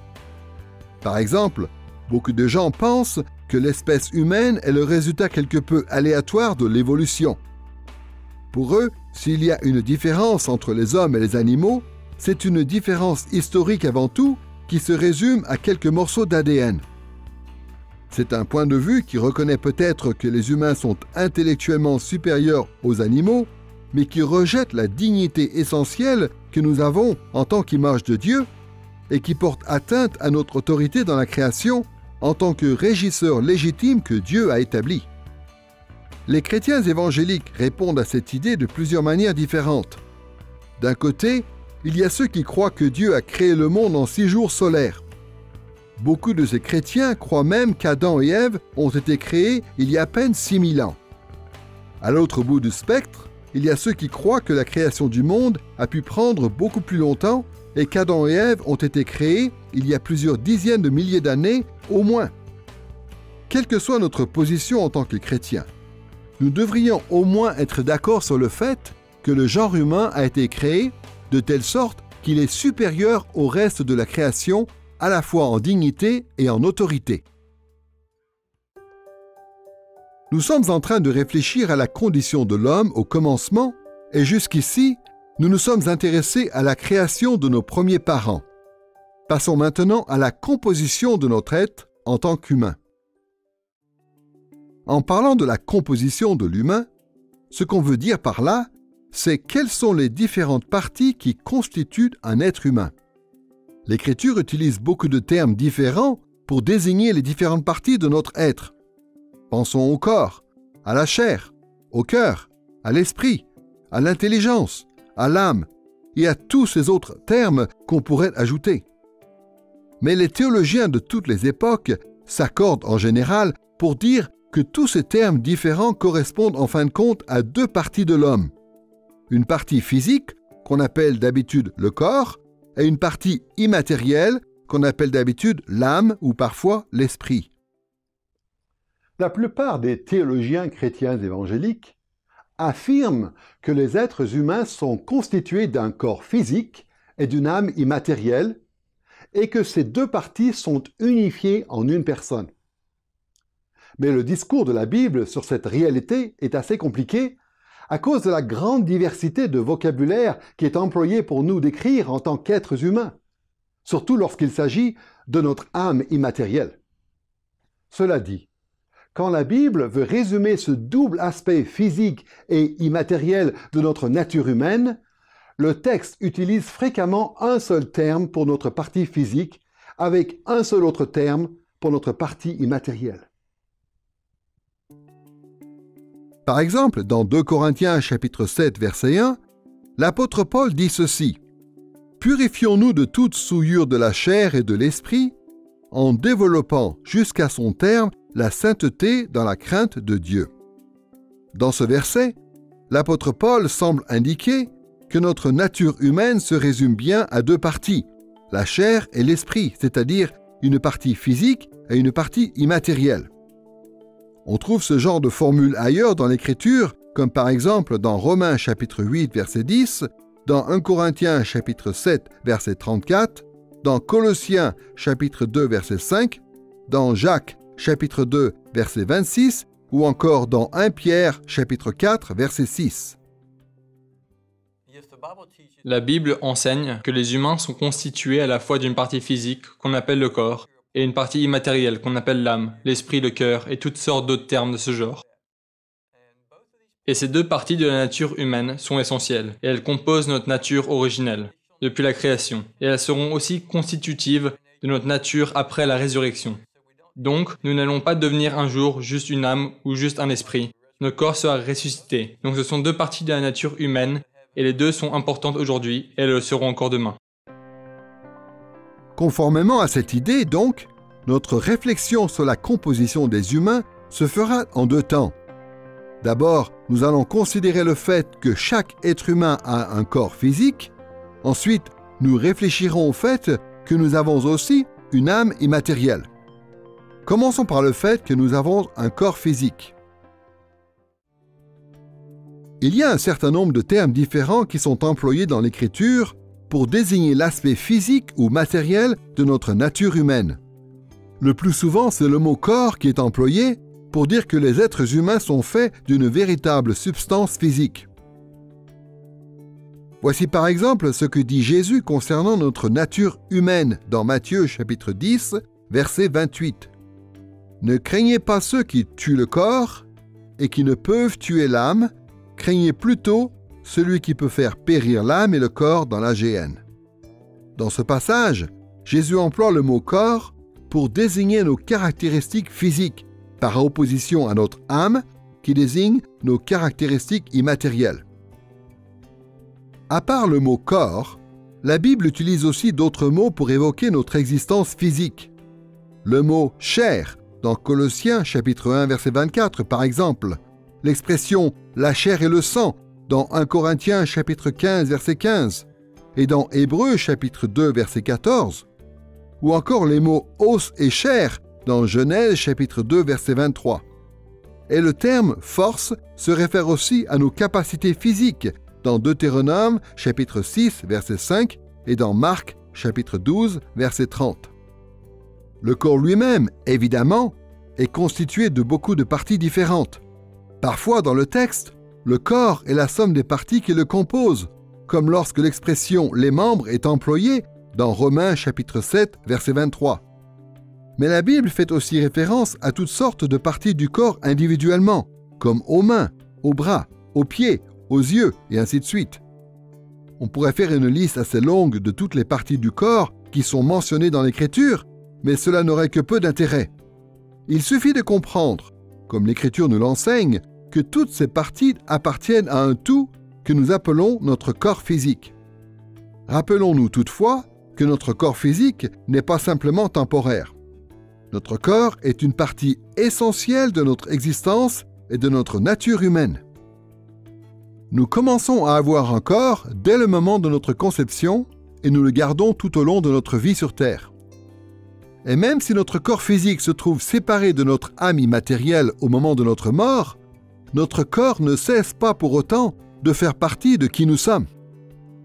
Par exemple, beaucoup de gens pensent que l'espèce humaine est le résultat quelque peu aléatoire de l'évolution. Pour eux, s'il y a une différence entre les hommes et les animaux, c'est une différence historique avant tout qui se résume à quelques morceaux d'ADN. C'est un point de vue qui reconnaît peut-être que les humains sont intellectuellement supérieurs aux animaux, mais qui rejette la dignité essentielle que nous avons en tant qu'image de Dieu et qui porte atteinte à notre autorité dans la création en tant que régisseur légitime que Dieu a établi. Les chrétiens évangéliques répondent à cette idée de plusieurs manières différentes. D'un côté, il y a ceux qui croient que Dieu a créé le monde en 6 jours solaires. Beaucoup de ces chrétiens croient même qu'Adam et Ève ont été créés il y a à peine 6000 ans. À l'autre bout du spectre, il y a ceux qui croient que la création du monde a pu prendre beaucoup plus longtemps et qu'Adam et Ève ont été créés il y a plusieurs dizaines de milliers d'années au moins. Quelle que soit notre position en tant que chrétiens, nous devrions au moins être d'accord sur le fait que le genre humain a été créé de telle sorte qu'il est supérieur au reste de la création, à la fois en dignité et en autorité. Nous sommes en train de réfléchir à la condition de l'homme au commencement, et jusqu'ici, nous nous sommes intéressés à la création de nos premiers parents. Passons maintenant à la composition de notre être en tant qu'humain. En parlant de la composition de l'humain, ce qu'on veut dire par là, c'est quelles sont les différentes parties qui constituent un être humain. L'Écriture utilise beaucoup de termes différents pour désigner les différentes parties de notre être. Pensons au corps, à la chair, au cœur, à l'esprit, à l'intelligence, à l'âme et à tous ces autres termes qu'on pourrait ajouter. Mais les théologiens de toutes les époques s'accordent en général pour dire que tous ces termes différents correspondent en fin de compte à 2 parties de l'homme. Une partie physique, qu'on appelle d'habitude le corps, et une partie immatérielle, qu'on appelle d'habitude l'âme ou parfois l'esprit. La plupart des théologiens chrétiens évangéliques affirment que les êtres humains sont constitués d'un corps physique et d'une âme immatérielle, et que ces 2 parties sont unifiées en une personne. Mais le discours de la Bible sur cette réalité est assez compliqué à cause de la grande diversité de vocabulaire qui est employé pour nous décrire en tant qu'êtres humains, surtout lorsqu'il s'agit de notre âme immatérielle. Cela dit, quand la Bible veut résumer ce double aspect physique et immatériel de notre nature humaine, le texte utilise fréquemment un seul terme pour notre partie physique avec un seul autre terme pour notre partie immatérielle. Par exemple, dans 2 Corinthiens chapitre 7 verset 1, l'apôtre Paul dit ceci: « Purifions-nous de toute souillure de la chair et de l'esprit, en développant jusqu'à son terme la sainteté dans la crainte de Dieu. » Dans ce verset, l'apôtre Paul semble indiquer que notre nature humaine se résume bien à 2 parties, la chair et l'esprit, c'est-à-dire une partie physique et une partie immatérielle. On trouve ce genre de formule ailleurs dans l'Écriture, comme par exemple dans Romains chapitre 8 verset 10, dans 1 Corinthiens chapitre 7 verset 34, dans Colossiens chapitre 2 verset 5, dans Jacques chapitre 2 verset 26 ou encore dans 1 Pierre chapitre 4 verset 6. La Bible enseigne que les humains sont constitués à la fois d'une partie physique qu'on appelle le corps et une partie immatérielle qu'on appelle l'âme, l'esprit, le cœur et toutes sortes d'autres termes de ce genre. Et ces 2 parties de la nature humaine sont essentielles et elles composent notre nature originelle depuis la création et elles seront aussi constitutives de notre nature après la résurrection. Donc, nous n'allons pas devenir un jour juste une âme ou juste un esprit. Notre corps sera ressuscité. Donc ce sont 2 parties de la nature humaine et les 2 sont importantes aujourd'hui et elles le seront encore demain. Conformément à cette idée, donc, notre réflexion sur la composition des humains se fera en 2 temps. D'abord, nous allons considérer le fait que chaque être humain a un corps physique. Ensuite, nous réfléchirons au fait que nous avons aussi une âme immatérielle. Commençons par le fait que nous avons un corps physique. Il y a un certain nombre de termes différents qui sont employés dans l'Écriture pour désigner l'aspect physique ou matériel de notre nature humaine. Le plus souvent, c'est le mot « corps » qui est employé pour dire que les êtres humains sont faits d'une véritable substance physique. Voici par exemple ce que dit Jésus concernant notre nature humaine dans Matthieu chapitre 10, verset 28. « Ne craignez pas ceux qui tuent le corps et qui ne peuvent tuer l'âme, craignez plutôt celui qui peut faire périr l'âme et le corps dans la géhenne. » Dans ce passage, Jésus emploie le mot « corps » pour désigner nos caractéristiques physiques, par opposition à notre âme, qui désigne nos caractéristiques immatérielles. À part le mot corps, la Bible utilise aussi d'autres mots pour évoquer notre existence physique. Le mot chair, dans Colossiens chapitre 1 verset 24 par exemple, l'expression la chair et le sang, dans 1 Corinthiens chapitre 15 verset 15, et dans Hébreux chapitre 2 verset 14, ou encore les mots os et chair, dans Genèse chapitre 2 verset 23. Et le terme force se réfère aussi à nos capacités physiques, dans Deutéronome chapitre 6 verset 5 et dans Marc chapitre 12 verset 30. Le corps lui-même, évidemment, est constitué de beaucoup de parties différentes. Parfois dans le texte, le corps est la somme des parties qui le composent, comme lorsque l'expression « les membres » est employée dans Romains chapitre 7 verset 23. Mais la Bible fait aussi référence à toutes sortes de parties du corps individuellement, comme aux mains, aux bras, aux pieds, aux yeux, et ainsi de suite. On pourrait faire une liste assez longue de toutes les parties du corps qui sont mentionnées dans l'Écriture, mais cela n'aurait que peu d'intérêt. Il suffit de comprendre, comme l'Écriture nous l'enseigne, que toutes ces parties appartiennent à un tout que nous appelons notre corps physique. Rappelons-nous toutefois que notre corps physique n'est pas simplement temporaire. Notre corps est une partie essentielle de notre existence et de notre nature humaine. Nous commençons à avoir un corps dès le moment de notre conception et nous le gardons tout au long de notre vie sur Terre. Et même si notre corps physique se trouve séparé de notre âme immatérielle au moment de notre mort, notre corps ne cesse pas pour autant de faire partie de qui nous sommes.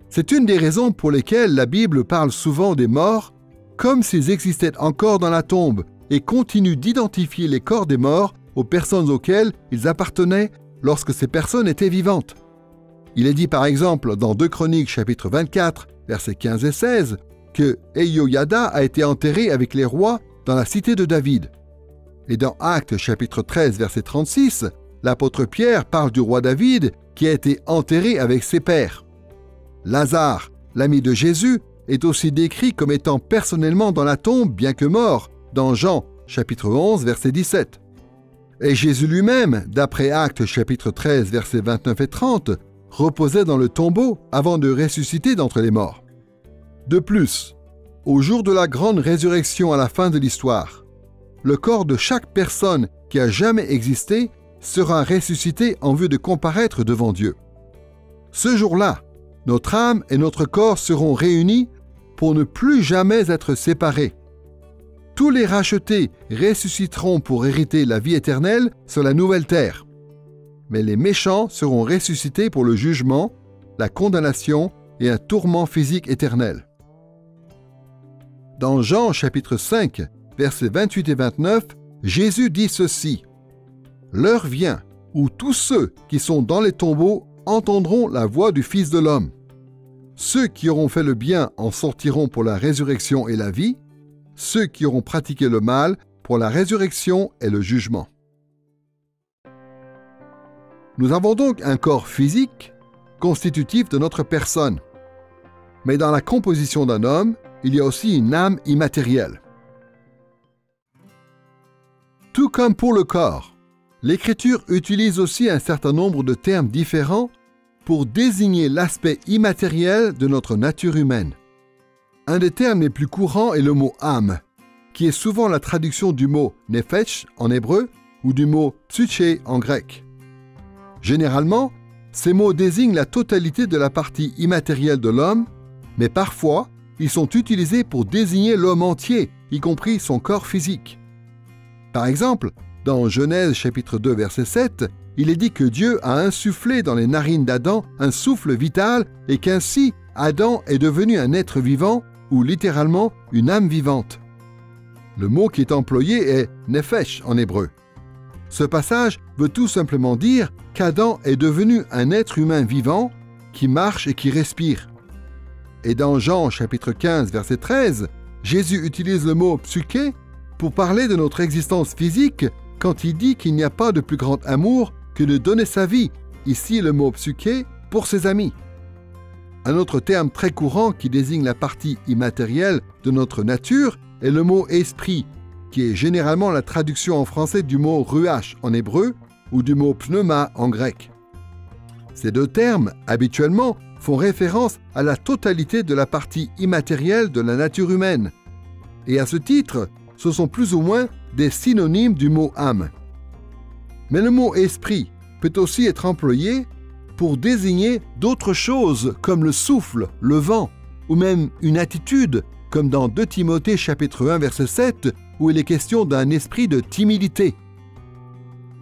C'est une des raisons pour lesquelles la Bible parle souvent des morts comme s'ils existaient encore dans la tombe et continue d'identifier les corps des morts aux personnes auxquelles ils appartenaient lorsque ces personnes étaient vivantes. Il est dit par exemple dans 2 Chroniques chapitre 24, versets 15 et 16, que Eyoyada a été enterré avec les rois dans la cité de David. Et dans Actes chapitre 13, verset 36, l'apôtre Pierre parle du roi David qui a été enterré avec ses pères. Lazare, l'ami de Jésus, est aussi décrit comme étant personnellement dans la tombe, bien que mort, dans Jean chapitre 11, verset 17. Et Jésus lui-même, d'après Actes chapitre 13, versets 29 et 30, reposait dans le tombeau avant de ressusciter d'entre les morts. De plus, au jour de la grande résurrection à la fin de l'histoire, le corps de chaque personne qui a jamais existé sera ressuscité en vue de comparaître devant Dieu. Ce jour-là, notre âme et notre corps seront réunis pour ne plus jamais être séparés. Tous les rachetés ressusciteront pour hériter la vie éternelle sur la nouvelle terre. Mais les méchants seront ressuscités pour le jugement, la condamnation et un tourment physique éternel. Dans Jean chapitre 5, versets 28 et 29, Jésus dit ceci: « L'heure vient où tous ceux qui sont dans les tombeaux entendront la voix du Fils de l'homme. Ceux qui auront fait le bien en sortiront pour la résurrection et la vie, ceux qui auront pratiqué le mal pour la résurrection et le jugement. » Nous avons donc un corps physique constitutif de notre personne. Mais dans la composition d'un homme, il y a aussi une âme immatérielle. Tout comme pour le corps, l'Écriture utilise aussi un certain nombre de termes différents pour désigner l'aspect immatériel de notre nature humaine. Un des termes les plus courants est le mot âme, qui est souvent la traduction du mot nefesh en hébreu ou du mot psyché en grec. Généralement, ces mots désignent la totalité de la partie immatérielle de l'homme, mais parfois, ils sont utilisés pour désigner l'homme entier, y compris son corps physique. Par exemple, dans Genèse chapitre 2 verset 7, il est dit que Dieu a insufflé dans les narines d'Adam un souffle vital et qu'ainsi Adam est devenu un être vivant ou littéralement une âme vivante. Le mot qui est employé est « nefesh » en hébreu. Ce passage veut tout simplement dire qu'Adam est devenu un être humain vivant qui marche et qui respire. Et dans Jean chapitre 15 verset 13, Jésus utilise le mot « psyché » pour parler de notre existence physique quand il dit qu'il n'y a pas de plus grand amour que de donner sa vie, ici le mot « psyché » pour ses amis. Un autre terme très courant qui désigne la partie immatérielle de notre nature est le mot « esprit », qui est généralement la traduction en français du mot « ruach » en hébreu ou du mot « pneuma » en grec. Ces deux termes, habituellement, font référence à la totalité de la partie immatérielle de la nature humaine. Et à ce titre, ce sont plus ou moins des synonymes du mot « âme ». Mais le mot « esprit » peut aussi être employé pour désigner d'autres choses comme le souffle, le vent, ou même une attitude, comme dans 2 Timothée chapitre 1 verset 7, où il est question d'un esprit de timidité.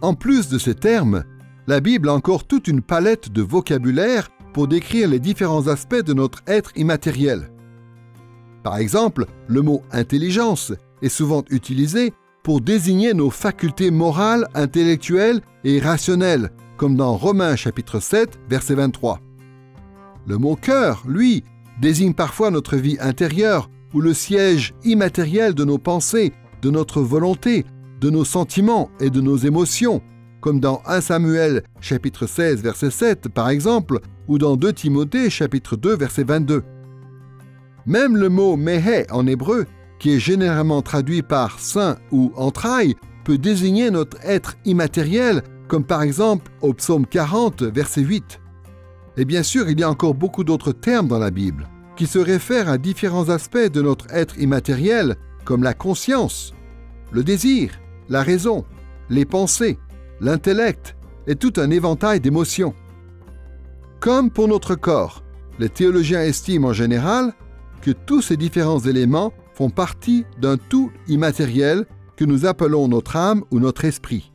En plus de ces termes, la Bible a encore toute une palette de vocabulaire pour décrire les différents aspects de notre être immatériel. Par exemple, le mot « intelligence » est souvent utilisé pour désigner nos facultés morales, intellectuelles et rationnelles, comme dans Romains chapitre 7, verset 23. Le mot « cœur », lui, désigne parfois notre vie intérieure ou le siège immatériel de nos pensées, de notre volonté, de nos sentiments et de nos émotions, comme dans 1 Samuel chapitre 16, verset 7, par exemple, ou dans 2 Timothée chapitre 2, verset 22. Même le mot « méhé » en hébreu, qui est généralement traduit par « sein » ou « entrailles », peut désigner notre être immatériel, comme par exemple au psaume 40, verset 8. Et bien sûr, il y a encore beaucoup d'autres termes dans la Bible, qui se réfèrent à différents aspects de notre être immatériel, comme la conscience, le désir, la raison, les pensées, l'intellect et tout un éventail d'émotions. Comme pour notre corps, les théologiens estiment en général que tous ces différents éléments font partie d'un tout immatériel que nous appelons notre âme ou notre esprit.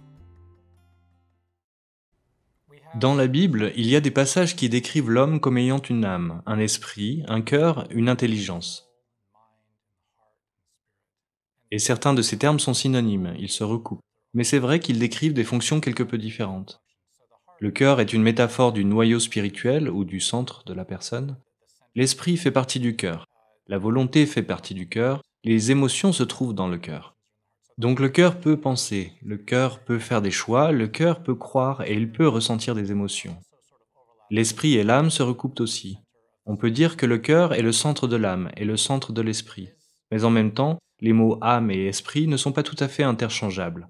Dans la Bible, il y a des passages qui décrivent l'homme comme ayant une âme, un esprit, un cœur, une intelligence. Et certains de ces termes sont synonymes, ils se recoupent. Mais c'est vrai qu'ils décrivent des fonctions quelque peu différentes. Le cœur est une métaphore du noyau spirituel ou du centre de la personne. L'esprit fait partie du cœur. La volonté fait partie du cœur. Les émotions se trouvent dans le cœur. Donc le cœur peut penser, le cœur peut faire des choix, le cœur peut croire et il peut ressentir des émotions. L'esprit et l'âme se recoupent aussi. On peut dire que le cœur est le centre de l'âme et le centre de l'esprit. Mais en même temps, les mots âme et esprit ne sont pas tout à fait interchangeables.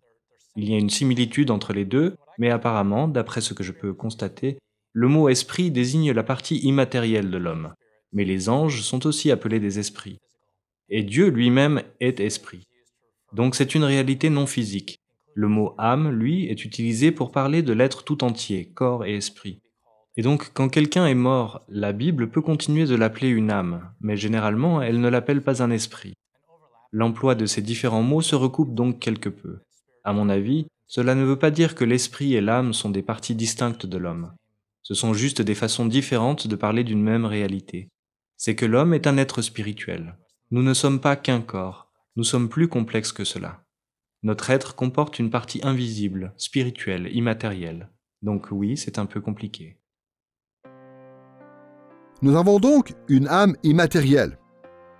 Il y a une similitude entre les deux, mais apparemment, d'après ce que je peux constater, le mot esprit désigne la partie immatérielle de l'homme. Mais les anges sont aussi appelés des esprits. Et Dieu lui-même est esprit. Donc c'est une réalité non physique. Le mot âme, lui, est utilisé pour parler de l'être tout entier, corps et esprit. Et donc, quand quelqu'un est mort, la Bible peut continuer de l'appeler une âme, mais généralement, elle ne l'appelle pas un esprit. L'emploi de ces différents mots se recoupe donc quelque peu. À mon avis, cela ne veut pas dire que l'esprit et l'âme sont des parties distinctes de l'homme. Ce sont juste des façons différentes de parler d'une même réalité. C'est que l'homme est un être spirituel. Nous ne sommes pas qu'un corps, nous sommes plus complexes que cela. Notre être comporte une partie invisible, spirituelle, immatérielle. Donc oui, c'est un peu compliqué. Nous avons donc une âme immatérielle.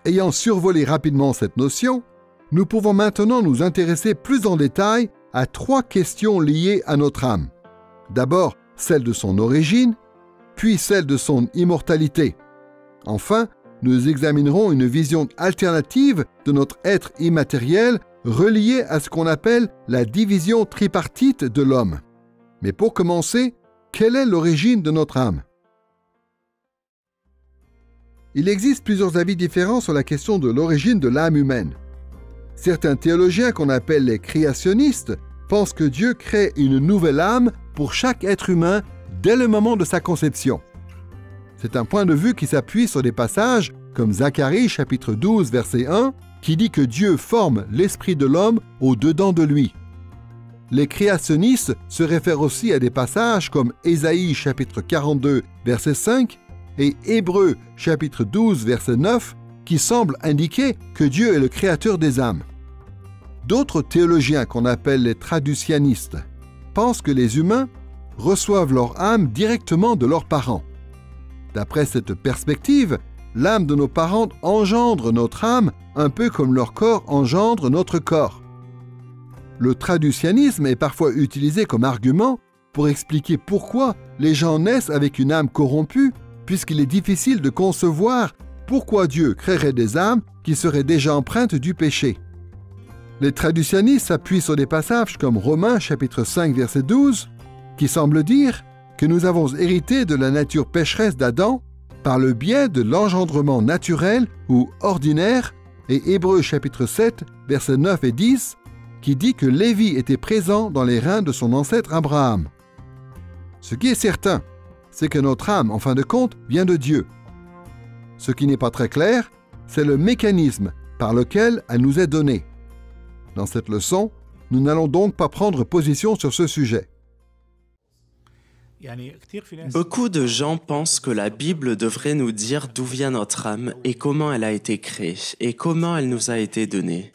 Ayant survolé rapidement cette notion, nous pouvons maintenant nous intéresser plus en détail à 3 questions liées à notre âme. D'abord, celle de son origine, puis celle de son immortalité. Enfin, nous examinerons une vision alternative de notre être immatériel reliée à ce qu'on appelle la division tripartite de l'homme. Mais pour commencer, quelle est l'origine de notre âme? Il existe plusieurs avis différents sur la question de l'origine de l'âme humaine. Certains théologiens qu'on appelle les créationnistes pensent que Dieu crée une nouvelle âme pour chaque être humain dès le moment de sa conception. C'est un point de vue qui s'appuie sur des passages comme Zacharie chapitre 12 verset 1 qui dit que Dieu forme l'esprit de l'homme au-dedans de lui. Les créationnistes se réfèrent aussi à des passages comme Ésaïe chapitre 42 verset 5 et Hébreux chapitre 12 verset 9 qui semblent indiquer que Dieu est le créateur des âmes. D'autres théologiens qu'on appelle les traducianistes pensent que les humains reçoivent leur âme directement de leurs parents. D'après cette perspective, l'âme de nos parents engendre notre âme un peu comme leur corps engendre notre corps. Le traducianisme est parfois utilisé comme argument pour expliquer pourquoi les gens naissent avec une âme corrompue, puisqu'il est difficile de concevoir pourquoi Dieu créerait des âmes qui seraient déjà empreintes du péché? Les traducionnistes s'appuient sur des passages comme Romains chapitre 5 verset 12, qui semblent dire que nous avons hérité de la nature pécheresse d'Adam par le biais de l'engendrement naturel ou ordinaire, et Hébreux chapitre 7 versets 9 et 10, qui dit que Lévi était présent dans les reins de son ancêtre Abraham. Ce qui est certain, c'est que notre âme, en fin de compte, vient de Dieu. Ce qui n'est pas très clair, c'est le mécanisme par lequel elle nous est donnée. Dans cette leçon, nous n'allons donc pas prendre position sur ce sujet. Beaucoup de gens pensent que la Bible devrait nous dire d'où vient notre âme et comment elle a été créée et comment elle nous a été donnée.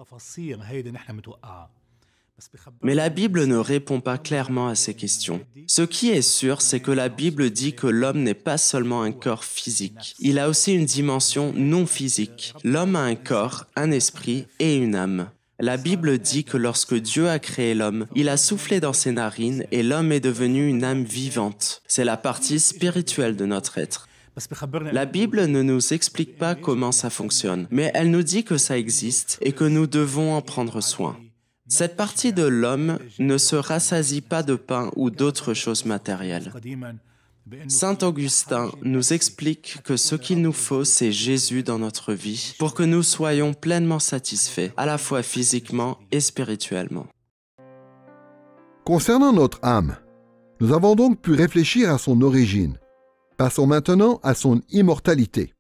Mais la Bible ne répond pas clairement à ces questions. Ce qui est sûr, c'est que la Bible dit que l'homme n'est pas seulement un corps physique. Il a aussi une dimension non physique. L'homme a un corps, un esprit et une âme. La Bible dit que lorsque Dieu a créé l'homme, il a soufflé dans ses narines et l'homme est devenu une âme vivante. C'est la partie spirituelle de notre être. La Bible ne nous explique pas comment ça fonctionne, mais elle nous dit que ça existe et que nous devons en prendre soin. Cette partie de l'homme ne se rassasie pas de pain ou d'autres choses matérielles. Saint Augustin nous explique que ce qu'il nous faut, c'est Jésus dans notre vie pour que nous soyons pleinement satisfaits, à la fois physiquement et spirituellement. Concernant notre âme, nous avons donc pu réfléchir à son origine. Passons maintenant à son immortalité.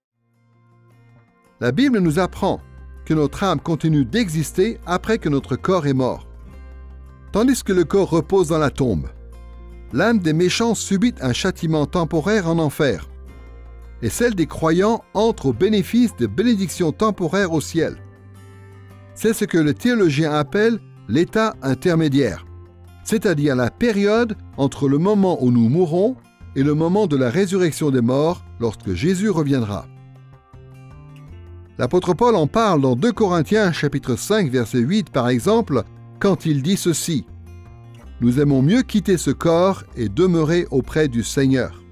La Bible nous apprend que notre âme continue d'exister après que notre corps est mort. Tandis que le corps repose dans la tombe, l'âme des méchants subit un châtiment temporaire en enfer, et celle des croyants entre au bénéfice de bénédictions temporaires au ciel. C'est ce que le théologien appelle l'état intermédiaire, c'est-à-dire la période entre le moment où nous mourrons et le moment de la résurrection des morts lorsque Jésus reviendra. L'apôtre Paul en parle dans 2 Corinthiens chapitre 5 verset 8 par exemple, quand il dit ceci: « Nous aimons mieux quitter ce corps et demeurer auprès du Seigneur. »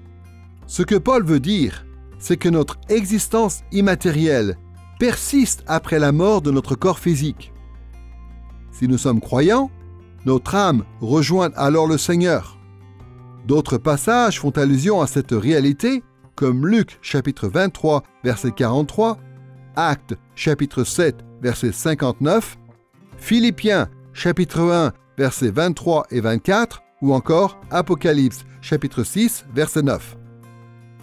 Ce que Paul veut dire, c'est que notre existence immatérielle persiste après la mort de notre corps physique. Si nous sommes croyants, notre âme rejoint alors le Seigneur. D'autres passages font allusion à cette réalité, comme Luc chapitre 23 verset 43, Actes chapitre 7 verset 59, Philippiens chapitre 1 versets 23 et 24, ou encore Apocalypse chapitre 6 verset 9.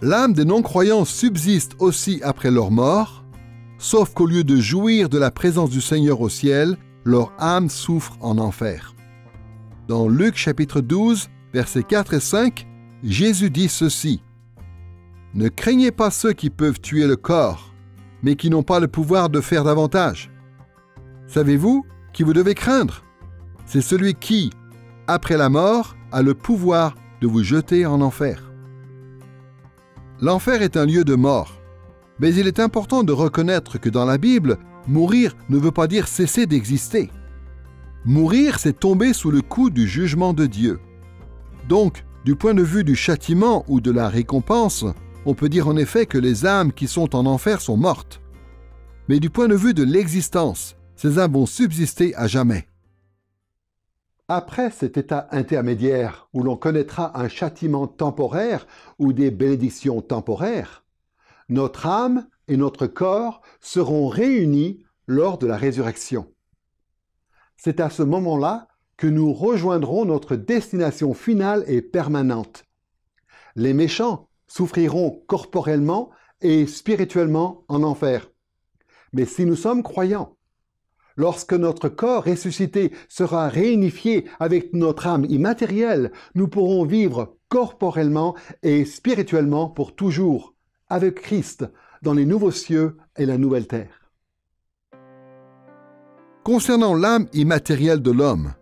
L'âme des non-croyants subsiste aussi après leur mort, sauf qu'au lieu de jouir de la présence du Seigneur au ciel, leur âme souffre en enfer. Dans Luc chapitre 12, versets 4 et 5, Jésus dit ceci: « Ne craignez pas ceux qui peuvent tuer le corps, mais qui n'ont pas le pouvoir de faire davantage. Savez-vous qui vous devez craindre? C'est celui qui, après la mort, a le pouvoir de vous jeter en enfer. » L'enfer est un lieu de mort, mais il est important de reconnaître que dans la Bible, mourir ne veut pas dire cesser d'exister. Mourir, c'est tomber sous le coup du jugement de Dieu. Donc, du point de vue du châtiment ou de la récompense, on peut dire en effet que les âmes qui sont en enfer sont mortes. Mais du point de vue de l'existence, ces âmes vont subsister à jamais. Après cet état intermédiaire où l'on connaîtra un châtiment temporaire ou des bénédictions temporaires, notre âme et notre corps seront réunis lors de la résurrection. C'est à ce moment-là que nous rejoindrons notre destination finale et permanente. Les méchants souffriront corporellement et spirituellement en enfer. Mais si nous sommes croyants, lorsque notre corps ressuscité sera réunifié avec notre âme immatérielle, nous pourrons vivre corporellement et spirituellement pour toujours, avec Christ, dans les nouveaux cieux et la nouvelle terre. Concernant l'âme immatérielle de l'homme,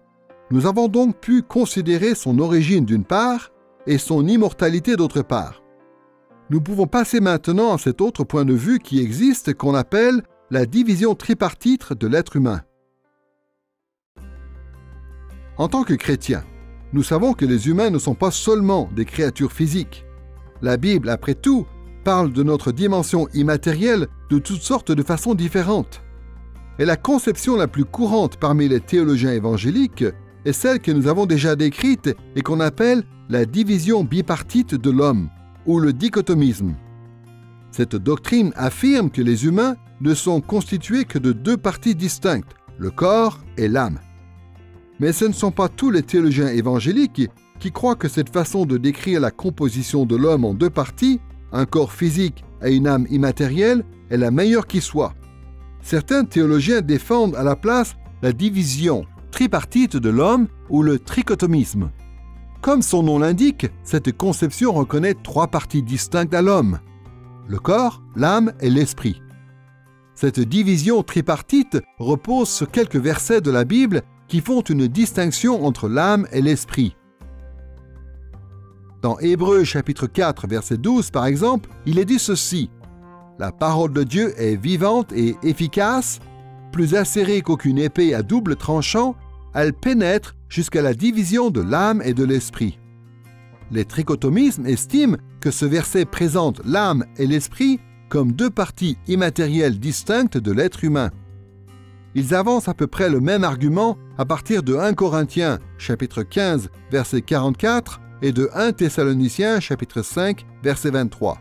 nous avons donc pu considérer son origine d'une part et son immortalité d'autre part. Nous pouvons passer maintenant à cet autre point de vue qui existe qu'on appelle la division tripartite de l'être humain. En tant que chrétiens, nous savons que les humains ne sont pas seulement des créatures physiques. La Bible, après tout, parle de notre dimension immatérielle de toutes sortes de façons différentes. Et la conception la plus courante parmi les théologiens évangéliques est celle que nous avons déjà décrite et qu'on appelle la division bipartite de l'homme, ou le dichotomisme. Cette doctrine affirme que les humains ne sont constitués que de deux parties distinctes, le corps et l'âme. Mais ce ne sont pas tous les théologiens évangéliques qui croient que cette façon de décrire la composition de l'homme en deux parties, un corps physique et une âme immatérielle, est la meilleure qui soit. Certains théologiens défendent à la place la division tripartite de l'homme ou le trichotomisme. Comme son nom l'indique, cette conception reconnaît trois parties distinctes à l'homme: le corps, l'âme et l'esprit. Cette division tripartite repose sur quelques versets de la Bible qui font une distinction entre l'âme et l'esprit. Dans Hébreux chapitre 4, verset 12 par exemple, il est dit ceci: « La parole de Dieu est vivante et efficace, plus acérée qu'aucune épée à double tranchant, elle pénètre jusqu'à la division de l'âme et de l'esprit. » Les trichotomismes estiment que ce verset présente l'âme et l'esprit comme deux parties immatérielles distinctes de l'être humain. Ils avancent à peu près le même argument à partir de 1 Corinthiens chapitre 15 verset 44 et de 1 Thessaloniciens chapitre 5 verset 23.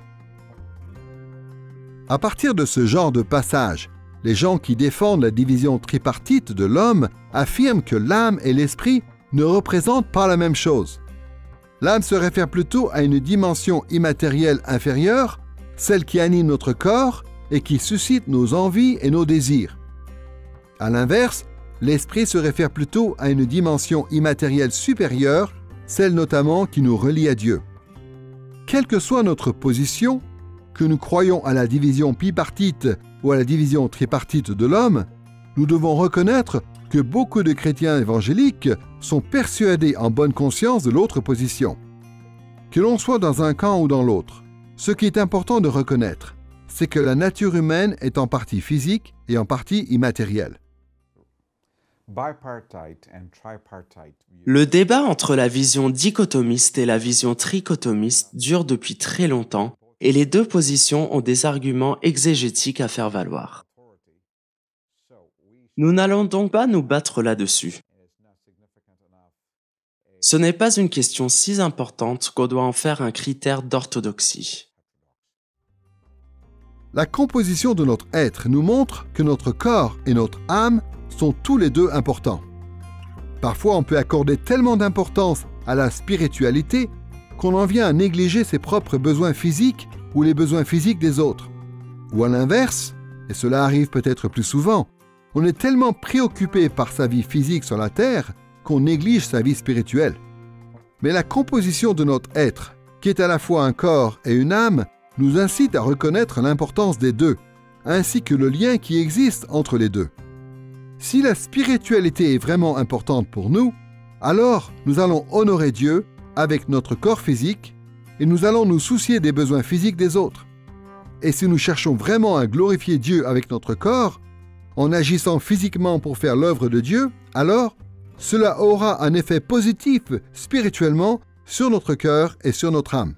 À partir de ce genre de passage, les gens qui défendent la division tripartite de l'homme affirment que l'âme et l'esprit ne représentent pas la même chose. L'âme se réfère plutôt à une dimension immatérielle inférieure, celle qui anime notre corps et qui suscite nos envies et nos désirs. À l'inverse, l'esprit se réfère plutôt à une dimension immatérielle supérieure, celle notamment qui nous relie à Dieu. Quelle que soit notre position, que nous croyons à la division bipartite ou à la division tripartite de l'homme, nous devons reconnaître que beaucoup de chrétiens évangéliques sont persuadés en bonne conscience de l'autre position. Que l'on soit dans un camp ou dans l'autre, ce qui est important de reconnaître, c'est que la nature humaine est en partie physique et en partie immatérielle. Le débat entre la vision dichotomiste et la vision trichotomiste dure depuis très longtemps, et les deux positions ont des arguments exégétiques à faire valoir. Nous n'allons donc pas nous battre là-dessus. Ce n'est pas une question si importante qu'on doit en faire un critère d'orthodoxie. La composition de notre être nous montre que notre corps et notre âme sont tous les deux importants. Parfois, on peut accorder tellement d'importance à la spiritualité qu'on en vient à négliger ses propres besoins physiques ou les besoins physiques des autres. Ou à l'inverse, et cela arrive peut-être plus souvent, on est tellement préoccupé par sa vie physique sur la terre qu'on néglige sa vie spirituelle. Mais la composition de notre être, qui est à la fois un corps et une âme, nous incite à reconnaître l'importance des deux, ainsi que le lien qui existe entre les deux. Si la spiritualité est vraiment importante pour nous, alors nous allons honorer Dieu avec notre corps physique et nous allons nous soucier des besoins physiques des autres. Et si nous cherchons vraiment à glorifier Dieu avec notre corps, en agissant physiquement pour faire l'œuvre de Dieu, alors cela aura un effet positif spirituellement sur notre cœur et sur notre âme.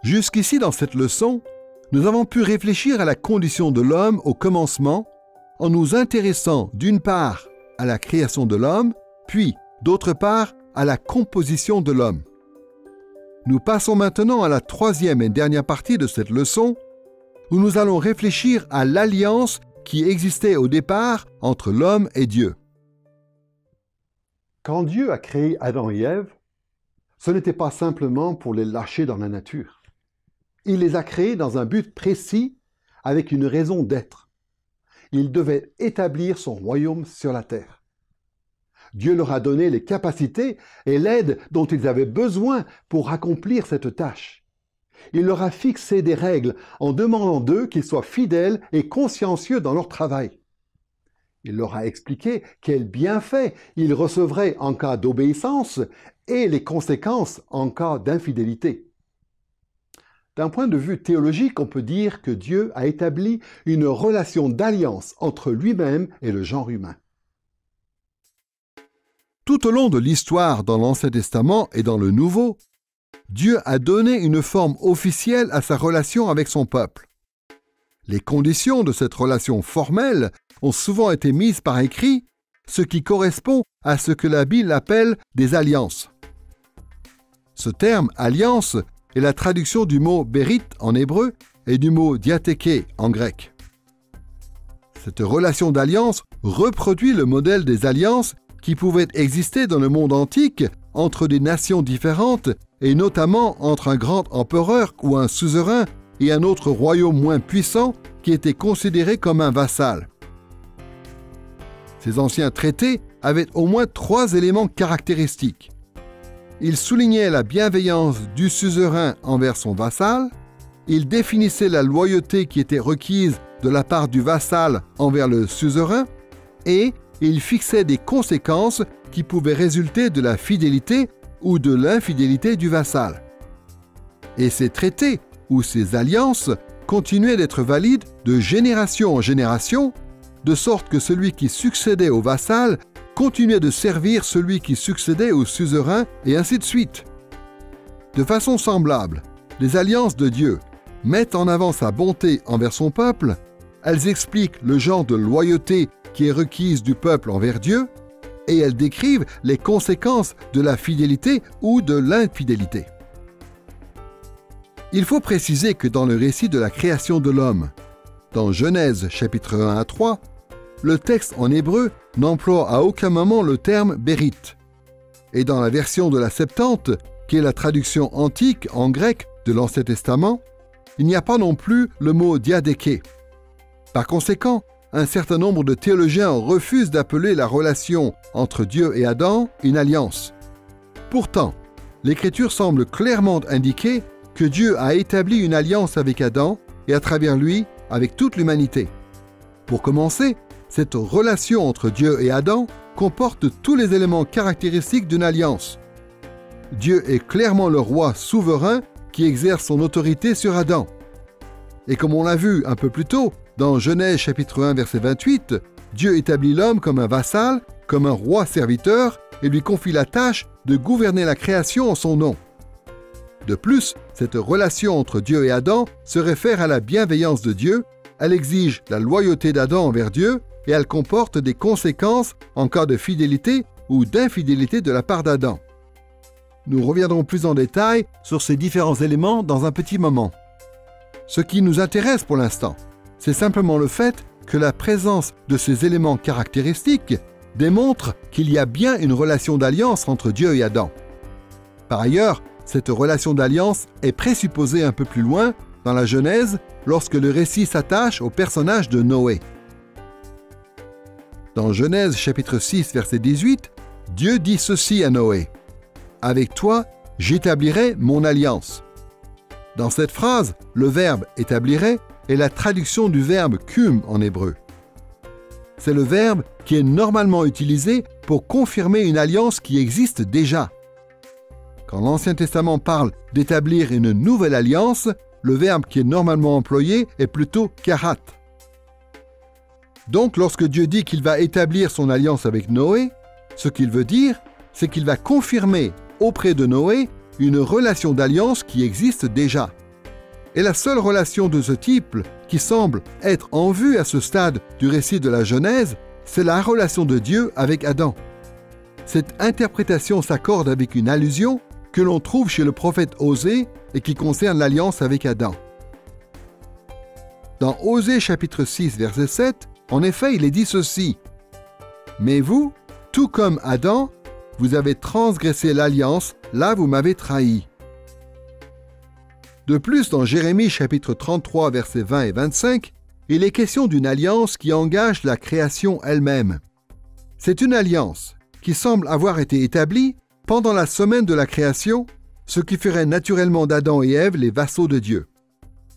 Jusqu'ici dans cette leçon, nous avons pu réfléchir à la condition de l'homme au commencement en nous intéressant d'une part à la création de l'homme, puis d'autre part à la composition de l'homme. Nous passons maintenant à la troisième et dernière partie de cette leçon où nous allons réfléchir à l'alliance qui existait au départ entre l'homme et Dieu. Quand Dieu a créé Adam et Ève, ce n'était pas simplement pour les lâcher dans la nature. Il les a créés dans un but précis, avec une raison d'être. Il devait établir son royaume sur la terre. Dieu leur a donné les capacités et l'aide dont ils avaient besoin pour accomplir cette tâche. Il leur a fixé des règles en demandant d'eux qu'ils soient fidèles et consciencieux dans leur travail. Il leur a expliqué quels bienfaits ils recevraient en cas d'obéissance et les conséquences en cas d'infidélité. D'un point de vue théologique, on peut dire que Dieu a établi une relation d'alliance entre lui-même et le genre humain. Tout au long de l'histoire dans l'Ancien Testament et dans le Nouveau, Dieu a donné une forme officielle à sa relation avec son peuple. Les conditions de cette relation formelle ont souvent été mises par écrit, ce qui correspond à ce que la Bible appelle des alliances. Ce terme « alliance » est la traduction du mot « bérit » en hébreu et du mot « diatheke » en grec. Cette relation d'alliance reproduit le modèle des alliances qui pouvaient exister dans le monde antique entre des nations différentes et notamment entre un grand empereur ou un suzerain et un autre royaume moins puissant qui était considéré comme un vassal. Ces anciens traités avaient au moins 3 éléments caractéristiques. Ils soulignaient la bienveillance du suzerain envers son vassal, ils définissaient la loyauté qui était requise de la part du vassal envers le suzerain, et ils fixaient des conséquences qui pouvaient résulter de la fidélité ou de l'infidélité du vassal. Et ces traités ou ces alliances continuaient d'être valides de génération en génération, de sorte que celui qui succédait au vassal continuait de servir celui qui succédait au suzerain, et ainsi de suite. De façon semblable, les alliances de Dieu mettent en avant sa bonté envers son peuple, elles expliquent le genre de loyauté qui est requise du peuple envers Dieu, et elles décrivent les conséquences de la fidélité ou de l'infidélité. Il faut préciser que dans le récit de la création de l'homme, dans Genèse chapitre 1 à 3, le texte en hébreu n'emploie à aucun moment le terme « bérit ». Et dans la version de la Septante, qui est la traduction antique en grec de l'Ancien Testament, il n'y a pas non plus le mot « diatheke ». Par conséquent, un certain nombre de théologiens refusent d'appeler la relation entre Dieu et Adam une alliance. Pourtant, l'Écriture semble clairement indiquer que Dieu a établi une alliance avec Adam et à travers lui avec toute l'humanité. Pour commencer, cette relation entre Dieu et Adam comporte tous les éléments caractéristiques d'une alliance. Dieu est clairement le roi souverain qui exerce son autorité sur Adam. Et comme on l'a vu un peu plus tôt, dans Genèse chapitre 1 verset 28, Dieu établit l'homme comme un vassal, comme un roi serviteur, et lui confie la tâche de gouverner la création en son nom. De plus, cette relation entre Dieu et Adam se réfère à la bienveillance de Dieu, elle exige la loyauté d'Adam envers Dieu, et elle comporte des conséquences en cas de fidélité ou d'infidélité de la part d'Adam. Nous reviendrons plus en détail sur ces différents éléments dans un petit moment. Ce qui nous intéresse pour l'instant, c'est simplement le fait que la présence de ces éléments caractéristiques démontre qu'il y a bien une relation d'alliance entre Dieu et Adam. Par ailleurs, cette relation d'alliance est présupposée un peu plus loin dans la Genèse lorsque le récit s'attache au personnage de Noé. Dans Genèse chapitre 6 verset 18, Dieu dit ceci à Noé: « Avec toi, j'établirai mon alliance. » Dans cette phrase, le verbe « établirait » est la traduction du verbe « kum » en hébreu. C'est le verbe qui est normalement utilisé pour confirmer une alliance qui existe déjà. Quand l'Ancien Testament parle d'établir une nouvelle alliance, le verbe qui est normalement employé est plutôt « karat ». Donc, lorsque Dieu dit qu'il va établir son alliance avec Noé, ce qu'il veut dire, c'est qu'il va confirmer auprès de Noé une relation d'alliance qui existe déjà. Et la seule relation de ce type qui semble être en vue à ce stade du récit de la Genèse, c'est la relation de Dieu avec Adam. Cette interprétation s'accorde avec une allusion que l'on trouve chez le prophète Osée et qui concerne l'alliance avec Adam. Dans Osée chapitre 6 verset 7, en effet, il est dit ceci: « Mais vous, tout comme Adam, vous avez transgressé l'alliance, là vous m'avez trahi. » De plus, dans Jérémie chapitre 33 versets 20 et 25, il est question d'une alliance qui engage la création elle-même. C'est une alliance qui semble avoir été établie pendant la semaine de la création, ce qui ferait naturellement d'Adam et Ève les vassaux de Dieu.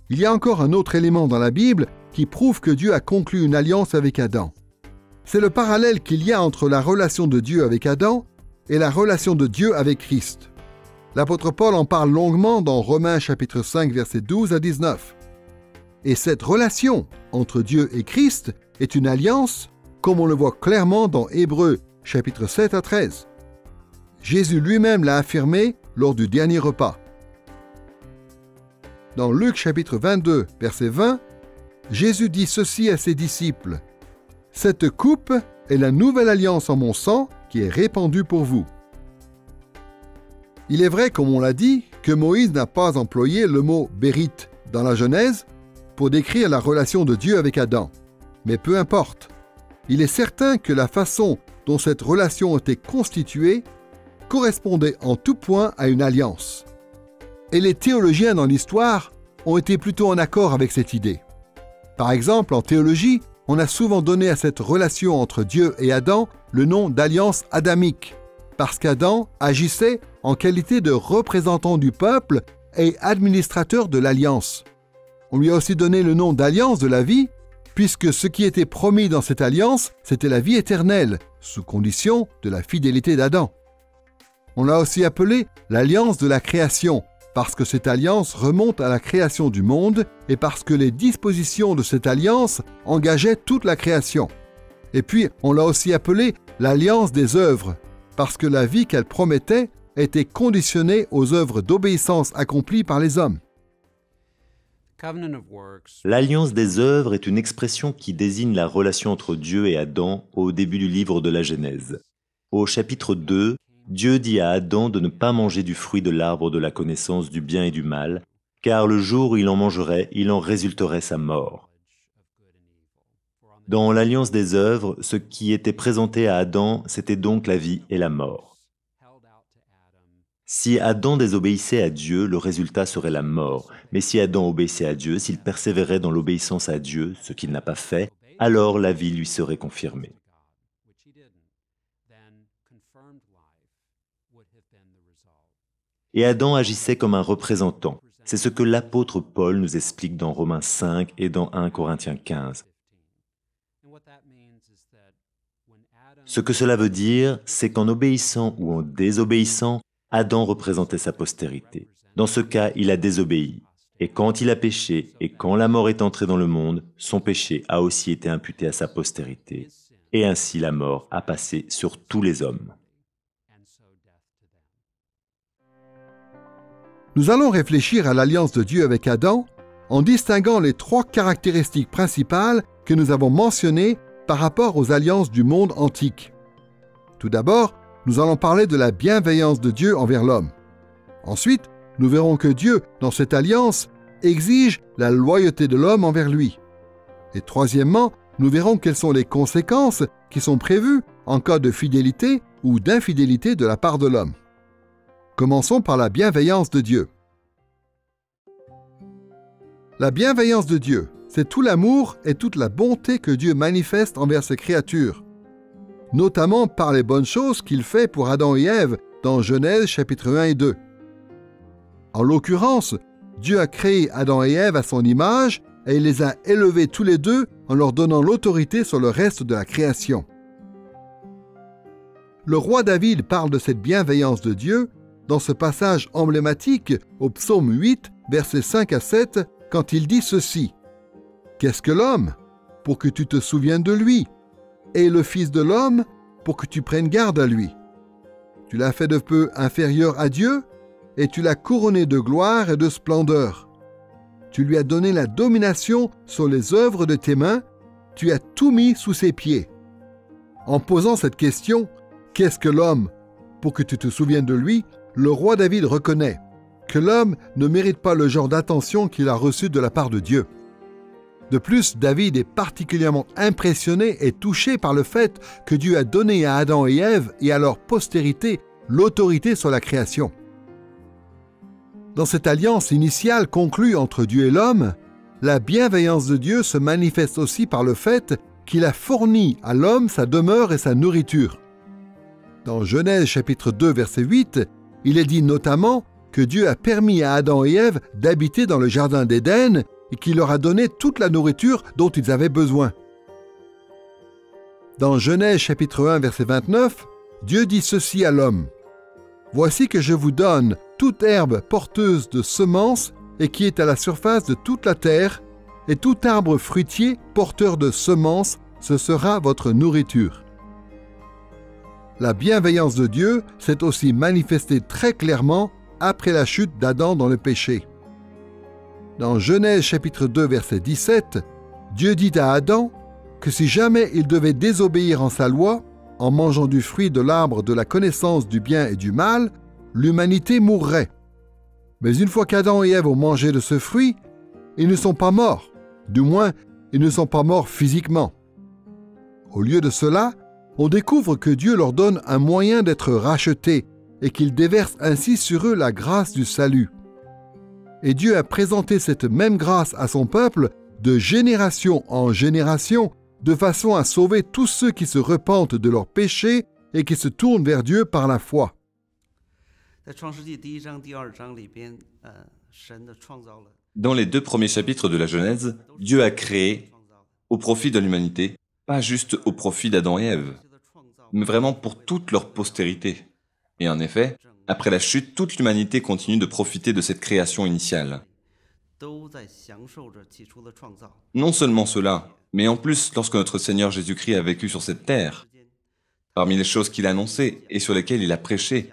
Il y a encore un autre élément dans la Bible qui prouve que Dieu a conclu une alliance avec Adam. C'est le parallèle qu'il y a entre la relation de Dieu avec Adam et la relation de Dieu avec Christ. L'apôtre Paul en parle longuement dans Romains chapitre 5 versets 12 à 19. Et cette relation entre Dieu et Christ est une alliance, comme on le voit clairement dans Hébreux chapitre 7 à 13. Jésus lui-même l'a affirmé lors du dernier repas. dans Luc chapitre 22, verset 20, Jésus dit ceci à ses disciples. « Cette coupe est la nouvelle alliance en mon sang qui est répandue pour vous. » Il est vrai, comme on l'a dit, que Moïse n'a pas employé le mot « bérite » dans la Genèse pour décrire la relation de Dieu avec Adam. Mais peu importe. Il est certain que la façon dont cette relation était constituée correspondait en tout point à une alliance. Et les théologiens dans l'histoire ont été plutôt en accord avec cette idée. Par exemple, en théologie, on a souvent donné à cette relation entre Dieu et Adam le nom d'alliance adamique, parce qu'Adam agissait en qualité de représentant du peuple et administrateur de l'alliance. On lui a aussi donné le nom d'alliance de la vie, puisque ce qui était promis dans cette alliance, c'était la vie éternelle, sous condition de la fidélité d'Adam. On l'a aussi appelé l'alliance de la création, parce que cette alliance remonte à la création du monde et parce que les dispositions de cette alliance engageaient toute la création. Et puis, on l'a aussi appelé l'alliance des œuvres, parce que la vie qu'elle promettait était conditionnée aux œuvres d'obéissance accomplies par les hommes. L'alliance des œuvres est une expression qui désigne la relation entre Dieu et Adam au début du livre de la Genèse. Au chapitre 2, Dieu dit à Adam de ne pas manger du fruit de l'arbre de la connaissance du bien et du mal, car le jour où il en mangerait, il en résulterait sa mort. Dans l'alliance des œuvres, ce qui était présenté à Adam, c'était donc la vie et la mort. Si Adam désobéissait à Dieu, le résultat serait la mort. Mais si Adam obéissait à Dieu, s'il persévérait dans l'obéissance à Dieu, ce qu'il n'a pas fait, alors la vie lui serait confirmée. Et Adam agissait comme un représentant. C'est ce que l'apôtre Paul nous explique dans Romains 5 et dans 1 Corinthiens 15. Ce que cela veut dire, c'est qu'en obéissant ou en désobéissant, Adam représentait sa postérité. Dans ce cas, il a désobéi. Et quand il a péché, et quand la mort est entrée dans le monde, son péché a aussi été imputé à sa postérité. Et ainsi la mort a passé sur tous les hommes. Nous allons réfléchir à l'alliance de Dieu avec Adam en distinguant les trois caractéristiques principales que nous avons mentionnées par rapport aux alliances du monde antique. Tout d'abord, nous allons parler de la bienveillance de Dieu envers l'homme. Ensuite, nous verrons que Dieu, dans cette alliance, exige la loyauté de l'homme envers lui. Et troisièmement, nous verrons quelles sont les conséquences qui sont prévues en cas de fidélité ou d'infidélité de la part de l'homme. Commençons par la bienveillance de Dieu. La bienveillance de Dieu, c'est tout l'amour et toute la bonté que Dieu manifeste envers ses créatures, notamment par les bonnes choses qu'il fait pour Adam et Ève dans Genèse chapitre 1 et 2. En l'occurrence, Dieu a créé Adam et Ève à son image et il les a élevés tous les deux en leur donnant l'autorité sur le reste de la création. Le roi David parle de cette bienveillance de Dieu dans ce passage emblématique au psaume 8, versets 5 à 7, quand il dit ceci. « Qu'est-ce que l'homme, pour que tu te souviennes de lui, et le Fils de l'homme, pour que tu prennes garde à lui. Tu l'as fait de peu inférieur à Dieu, et tu l'as couronné de gloire et de splendeur. Tu lui as donné la domination sur les œuvres de tes mains, tu as tout mis sous ses pieds. » En posant cette question, « Qu'est-ce que l'homme, pour que tu te souviennes de lui ?» le roi David reconnaît que l'homme ne mérite pas le genre d'attention qu'il a reçu de la part de Dieu. De plus, David est particulièrement impressionné et touché par le fait que Dieu a donné à Adam et Ève et à leur postérité l'autorité sur la création. Dans cette alliance initiale conclue entre Dieu et l'homme, la bienveillance de Dieu se manifeste aussi par le fait qu'il a fourni à l'homme sa demeure et sa nourriture. Dans Genèse chapitre 2, verset 8, il est dit notamment que Dieu a permis à Adam et Ève d'habiter dans le jardin d'Éden et qu'il leur a donné toute la nourriture dont ils avaient besoin. Dans Genèse chapitre 1, verset 29, Dieu dit ceci à l'homme. « Voici que je vous donne toute herbe porteuse de semences et qui est à la surface de toute la terre, et tout arbre fruitier porteur de semences, ce sera votre nourriture. » La bienveillance de Dieu s'est aussi manifestée très clairement après la chute d'Adam dans le péché. Dans Genèse chapitre 2 verset 17, Dieu dit à Adam que si jamais il devait désobéir en sa loi, en mangeant du fruit de l'arbre de la connaissance du bien et du mal, l'humanité mourrait. Mais une fois qu'Adam et Ève ont mangé de ce fruit, ils ne sont pas morts. Du moins, ils ne sont pas morts physiquement. Au lieu de cela, on découvre que Dieu leur donne un moyen d'être rachetés et qu'il déverse ainsi sur eux la grâce du salut. Et Dieu a présenté cette même grâce à son peuple de génération en génération, de façon à sauver tous ceux qui se repentent de leurs péchés et qui se tournent vers Dieu par la foi. Dans les 2 premiers chapitres de la Genèse, Dieu a créé au profit de l'humanité, pas juste au profit d'Adam et Ève, mais vraiment pour toute leur postérité. Et en effet, après la chute, toute l'humanité continue de profiter de cette création initiale. Non seulement cela, mais en plus, lorsque notre Seigneur Jésus-Christ a vécu sur cette terre, parmi les choses qu'il a annoncées et sur lesquelles il a prêché,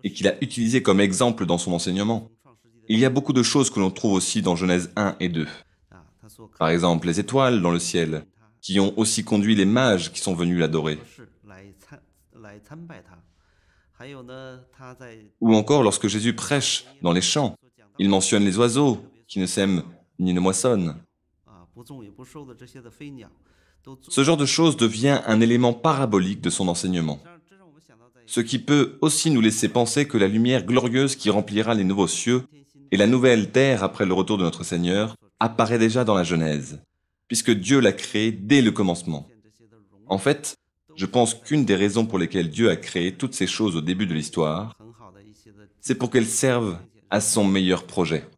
et qu'il a utilisées comme exemple dans son enseignement, il y a beaucoup de choses que l'on trouve aussi dans Genèse 1 et 2. Par exemple, les étoiles dans le ciel, qui ont aussi conduit les mages qui sont venus l'adorer. Ou encore, lorsque Jésus prêche dans les champs, il mentionne les oiseaux qui ne sèment ni ne moissonnent. Ce genre de choses devient un élément parabolique de son enseignement. Ce qui peut aussi nous laisser penser que la lumière glorieuse qui remplira les nouveaux cieux et la nouvelle terre après le retour de notre Seigneur apparaît déjà dans la Genèse, puisque Dieu l'a créée dès le commencement. En fait, je pense qu'une des raisons pour lesquelles Dieu a créé toutes ces choses au début de l'histoire, c'est pour qu'elles servent à son meilleur projet.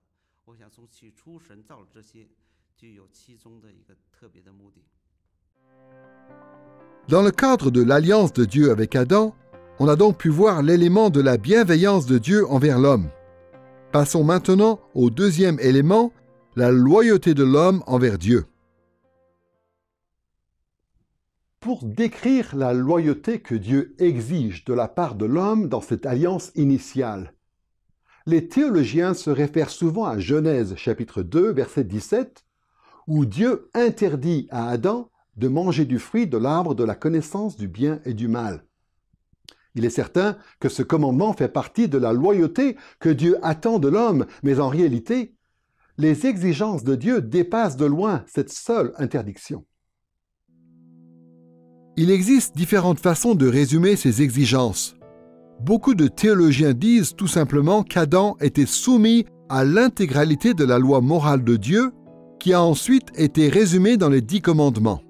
Dans le cadre de l'alliance de Dieu avec Adam, on a donc pu voir l'élément de la bienveillance de Dieu envers l'homme. Passons maintenant au deuxième élément, la loyauté de l'homme envers Dieu. Pour décrire la loyauté que Dieu exige de la part de l'homme dans cette alliance initiale, les théologiens se réfèrent souvent à Genèse chapitre 2, verset 17, où Dieu interdit à Adam de manger du fruit de l'arbre de la connaissance du bien et du mal. Il est certain que ce commandement fait partie de la loyauté que Dieu attend de l'homme, mais en réalité, les exigences de Dieu dépassent de loin cette seule interdiction. Il existe différentes façons de résumer ces exigences. Beaucoup de théologiens disent tout simplement qu'Adam était soumis à l'intégralité de la loi morale de Dieu, qui a ensuite été résumée dans les 10 commandements.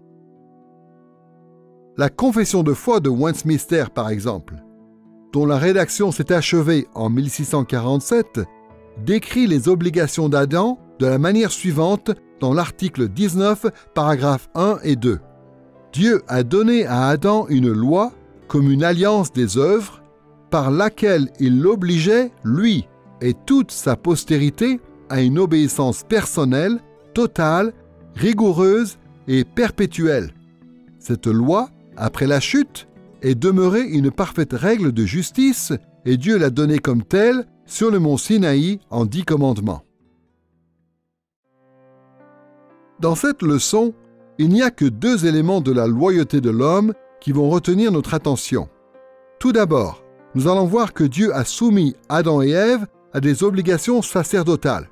La Confession de foi de Westminster, par exemple, dont la rédaction s'est achevée en 1647, décrit les obligations d'Adam de la manière suivante dans l'article 19, paragraphes 1 et 2. Dieu a donné à Adam une loi comme une alliance des œuvres par laquelle il l'obligeait, lui et toute sa postérité, à une obéissance personnelle, totale, rigoureuse et perpétuelle. Cette loi, après la chute, est demeurée une parfaite règle de justice et Dieu l'a donnée comme telle sur le mont Sinaï en 10 commandements. Dans cette leçon, il n'y a que 2 éléments de la loyauté de l'homme qui vont retenir notre attention. Tout d'abord, nous allons voir que Dieu a soumis Adam et Ève à des obligations sacerdotales.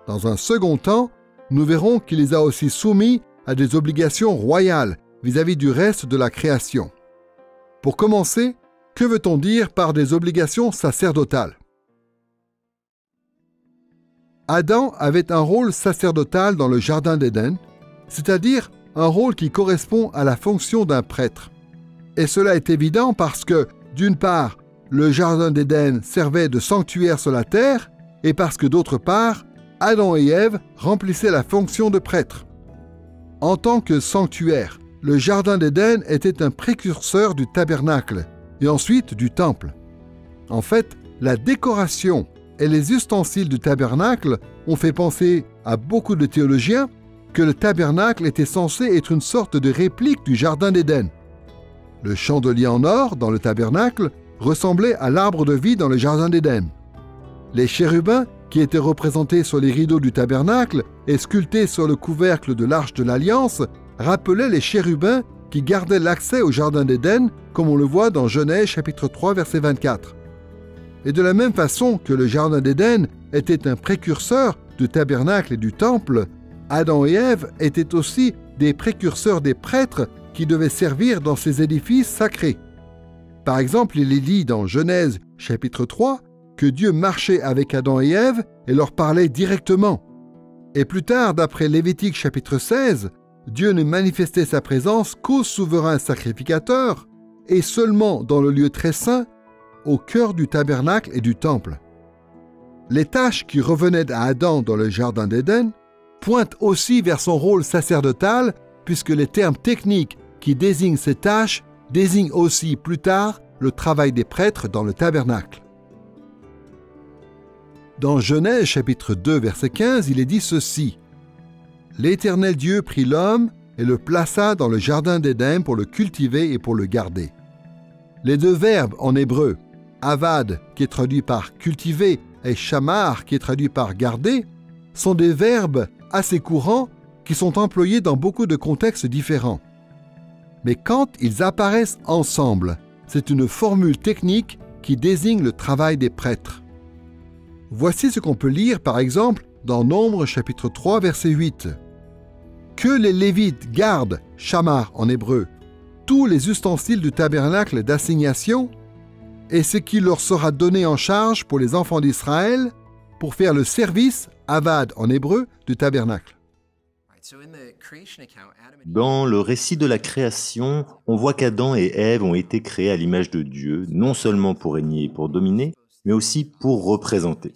Dans un second temps, nous verrons qu'il les a aussi soumis à des obligations royales vis-à-vis du reste de la création. Pour commencer, que veut-on dire par des obligations sacerdotales? Adam avait un rôle sacerdotal dans le Jardin d'Éden, c'est-à-dire un rôle qui correspond à la fonction d'un prêtre. Et cela est évident parce que, d'une part, le Jardin d'Éden servait de sanctuaire sur la terre, et parce que, d'autre part, Adam et Ève remplissaient la fonction de prêtre. En tant que sanctuaire, le Jardin d'Éden était un précurseur du tabernacle, et ensuite du temple. En fait, la décoration et les ustensiles du tabernacle ont fait penser à beaucoup de théologiens que le tabernacle était censé être une sorte de réplique du Jardin d'Éden. Le chandelier en or dans le tabernacle ressemblait à l'arbre de vie dans le Jardin d'Éden. Les chérubins qui étaient représentés sur les rideaux du tabernacle et sculptés sur le couvercle de l'Arche de l'Alliance, rappelaient les chérubins qui gardaient l'accès au Jardin d'Éden, comme on le voit dans Genèse chapitre 3, verset 24. Et de la même façon que le Jardin d'Éden était un précurseur du tabernacle et du temple, Adam et Ève étaient aussi des précurseurs des prêtres qui devaient servir dans ces édifices sacrés. Par exemple, il est dit dans Genèse chapitre 3 que Dieu marchait avec Adam et Ève et leur parlait directement. Et plus tard, d'après Lévitique chapitre 16, Dieu ne manifestait sa présence qu'au souverain sacrificateur et seulement dans le lieu très saint, au cœur du tabernacle et du temple. Les tâches qui revenaient à Adam dans le Jardin d'Éden pointent aussi vers son rôle sacerdotal, puisque les termes techniques qui désignent ces tâches désignent aussi plus tard le travail des prêtres dans le tabernacle. Dans Genèse chapitre 2 verset 15, il est dit ceci: « L'Éternel Dieu prit l'homme et le plaça dans le Jardin d'Éden pour le cultiver et pour le garder. » Les deux verbes en hébreu, avad qui est traduit par cultiver et shamar qui est traduit par garder, sont des verbes assez courants qui sont employés dans beaucoup de contextes différents. Mais quand ils apparaissent ensemble, c'est une formule technique qui désigne le travail des prêtres. Voici ce qu'on peut lire par exemple dans Nombres chapitre 3 verset 8. « Que les Lévites gardent, shamar en hébreu, tous les ustensiles du tabernacle d'assignation et ce qui leur sera donné en charge pour les enfants d'Israël pour faire le service, avad en hébreu, du tabernacle. » Dans le récit de la création, on voit qu'Adam et Ève ont été créés à l'image de Dieu, non seulement pour régner et pour dominer, mais aussi pour représenter.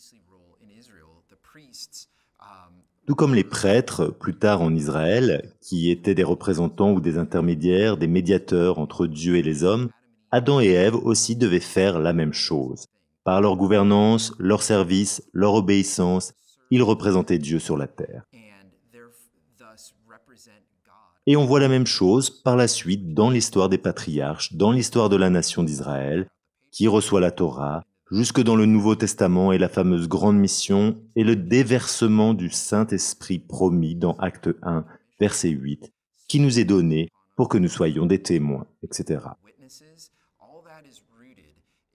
Tout comme les prêtres, plus tard en Israël, qui étaient des représentants ou des intermédiaires, des médiateurs entre Dieu et les hommes, Adam et Ève aussi devaient faire la même chose. Par leur gouvernance, leur service, leur obéissance, ils représentaient Dieu sur la terre. Et on voit la même chose par la suite dans l'histoire des patriarches, dans l'histoire de la nation d'Israël, qui reçoit la Torah, jusque dans le Nouveau Testament et la fameuse grande mission et le déversement du Saint-Esprit promis dans Acte 1, verset 8, qui nous est donné pour que nous soyons des témoins, etc.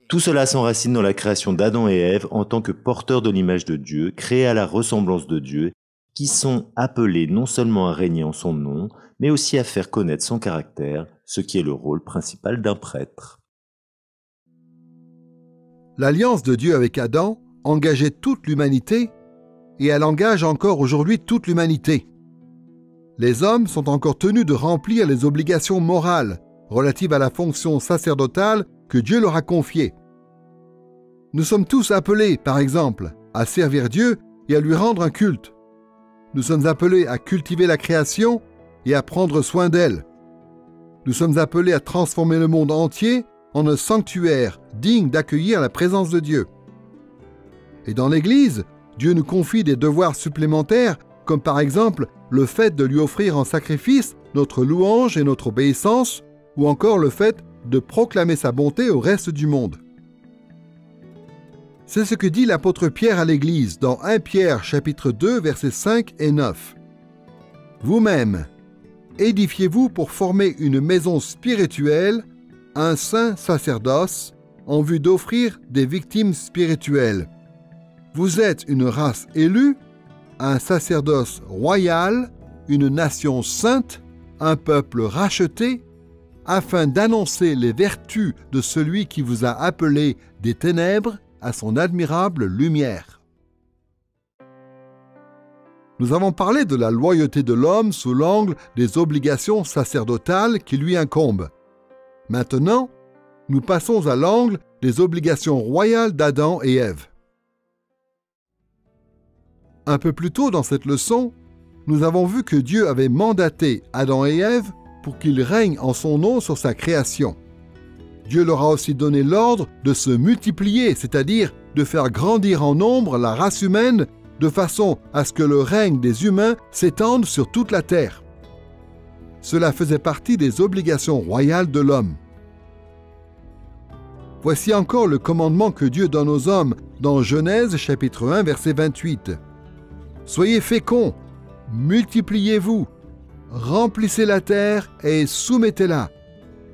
Tout cela s'enracine dans la création d'Adam et Ève en tant que porteurs de l'image de Dieu, créés à la ressemblance de Dieu, qui sont appelés non seulement à régner en son nom, mais aussi à faire connaître son caractère, ce qui est le rôle principal d'un prêtre. L'alliance de Dieu avec Adam engageait toute l'humanité et elle engage encore aujourd'hui toute l'humanité. Les hommes sont encore tenus de remplir les obligations morales relatives à la fonction sacerdotale que Dieu leur a confiée. Nous sommes tous appelés, par exemple, à servir Dieu et à lui rendre un culte. Nous sommes appelés à cultiver la création et à prendre soin d'elle. Nous sommes appelés à transformer le monde entier en un sanctuaire digne d'accueillir la présence de Dieu. Et dans l'Église, Dieu nous confie des devoirs supplémentaires, comme par exemple le fait de lui offrir en sacrifice notre louange et notre obéissance, ou encore le fait de proclamer sa bonté au reste du monde. C'est ce que dit l'apôtre Pierre à l'Église dans 1 Pierre chapitre 2 versets 5 et 9. « Vous-même, édifiez-vous pour former une maison spirituelle, un saint sacerdoce, en vue d'offrir des victimes spirituelles. Vous êtes une race élue, un sacerdoce royal, une nation sainte, un peuple racheté, afin d'annoncer les vertus de celui qui vous a appelé des ténèbres à son admirable lumière. » Nous avons parlé de la loyauté de l'homme sous l'angle des obligations sacerdotales qui lui incombent. Maintenant, nous passons à l'angle des obligations royales d'Adam et Ève. Un peu plus tôt dans cette leçon, nous avons vu que Dieu avait mandaté Adam et Ève pour qu'ils règnent en son nom sur sa création. Dieu leur a aussi donné l'ordre de se multiplier, c'est-à-dire de faire grandir en nombre la race humaine de façon à ce que le règne des humains s'étende sur toute la terre. Cela faisait partie des obligations royales de l'homme. Voici encore le commandement que Dieu donne aux hommes dans Genèse chapitre 1 verset 28. Soyez féconds, multipliez-vous, remplissez la terre et soumettez-la.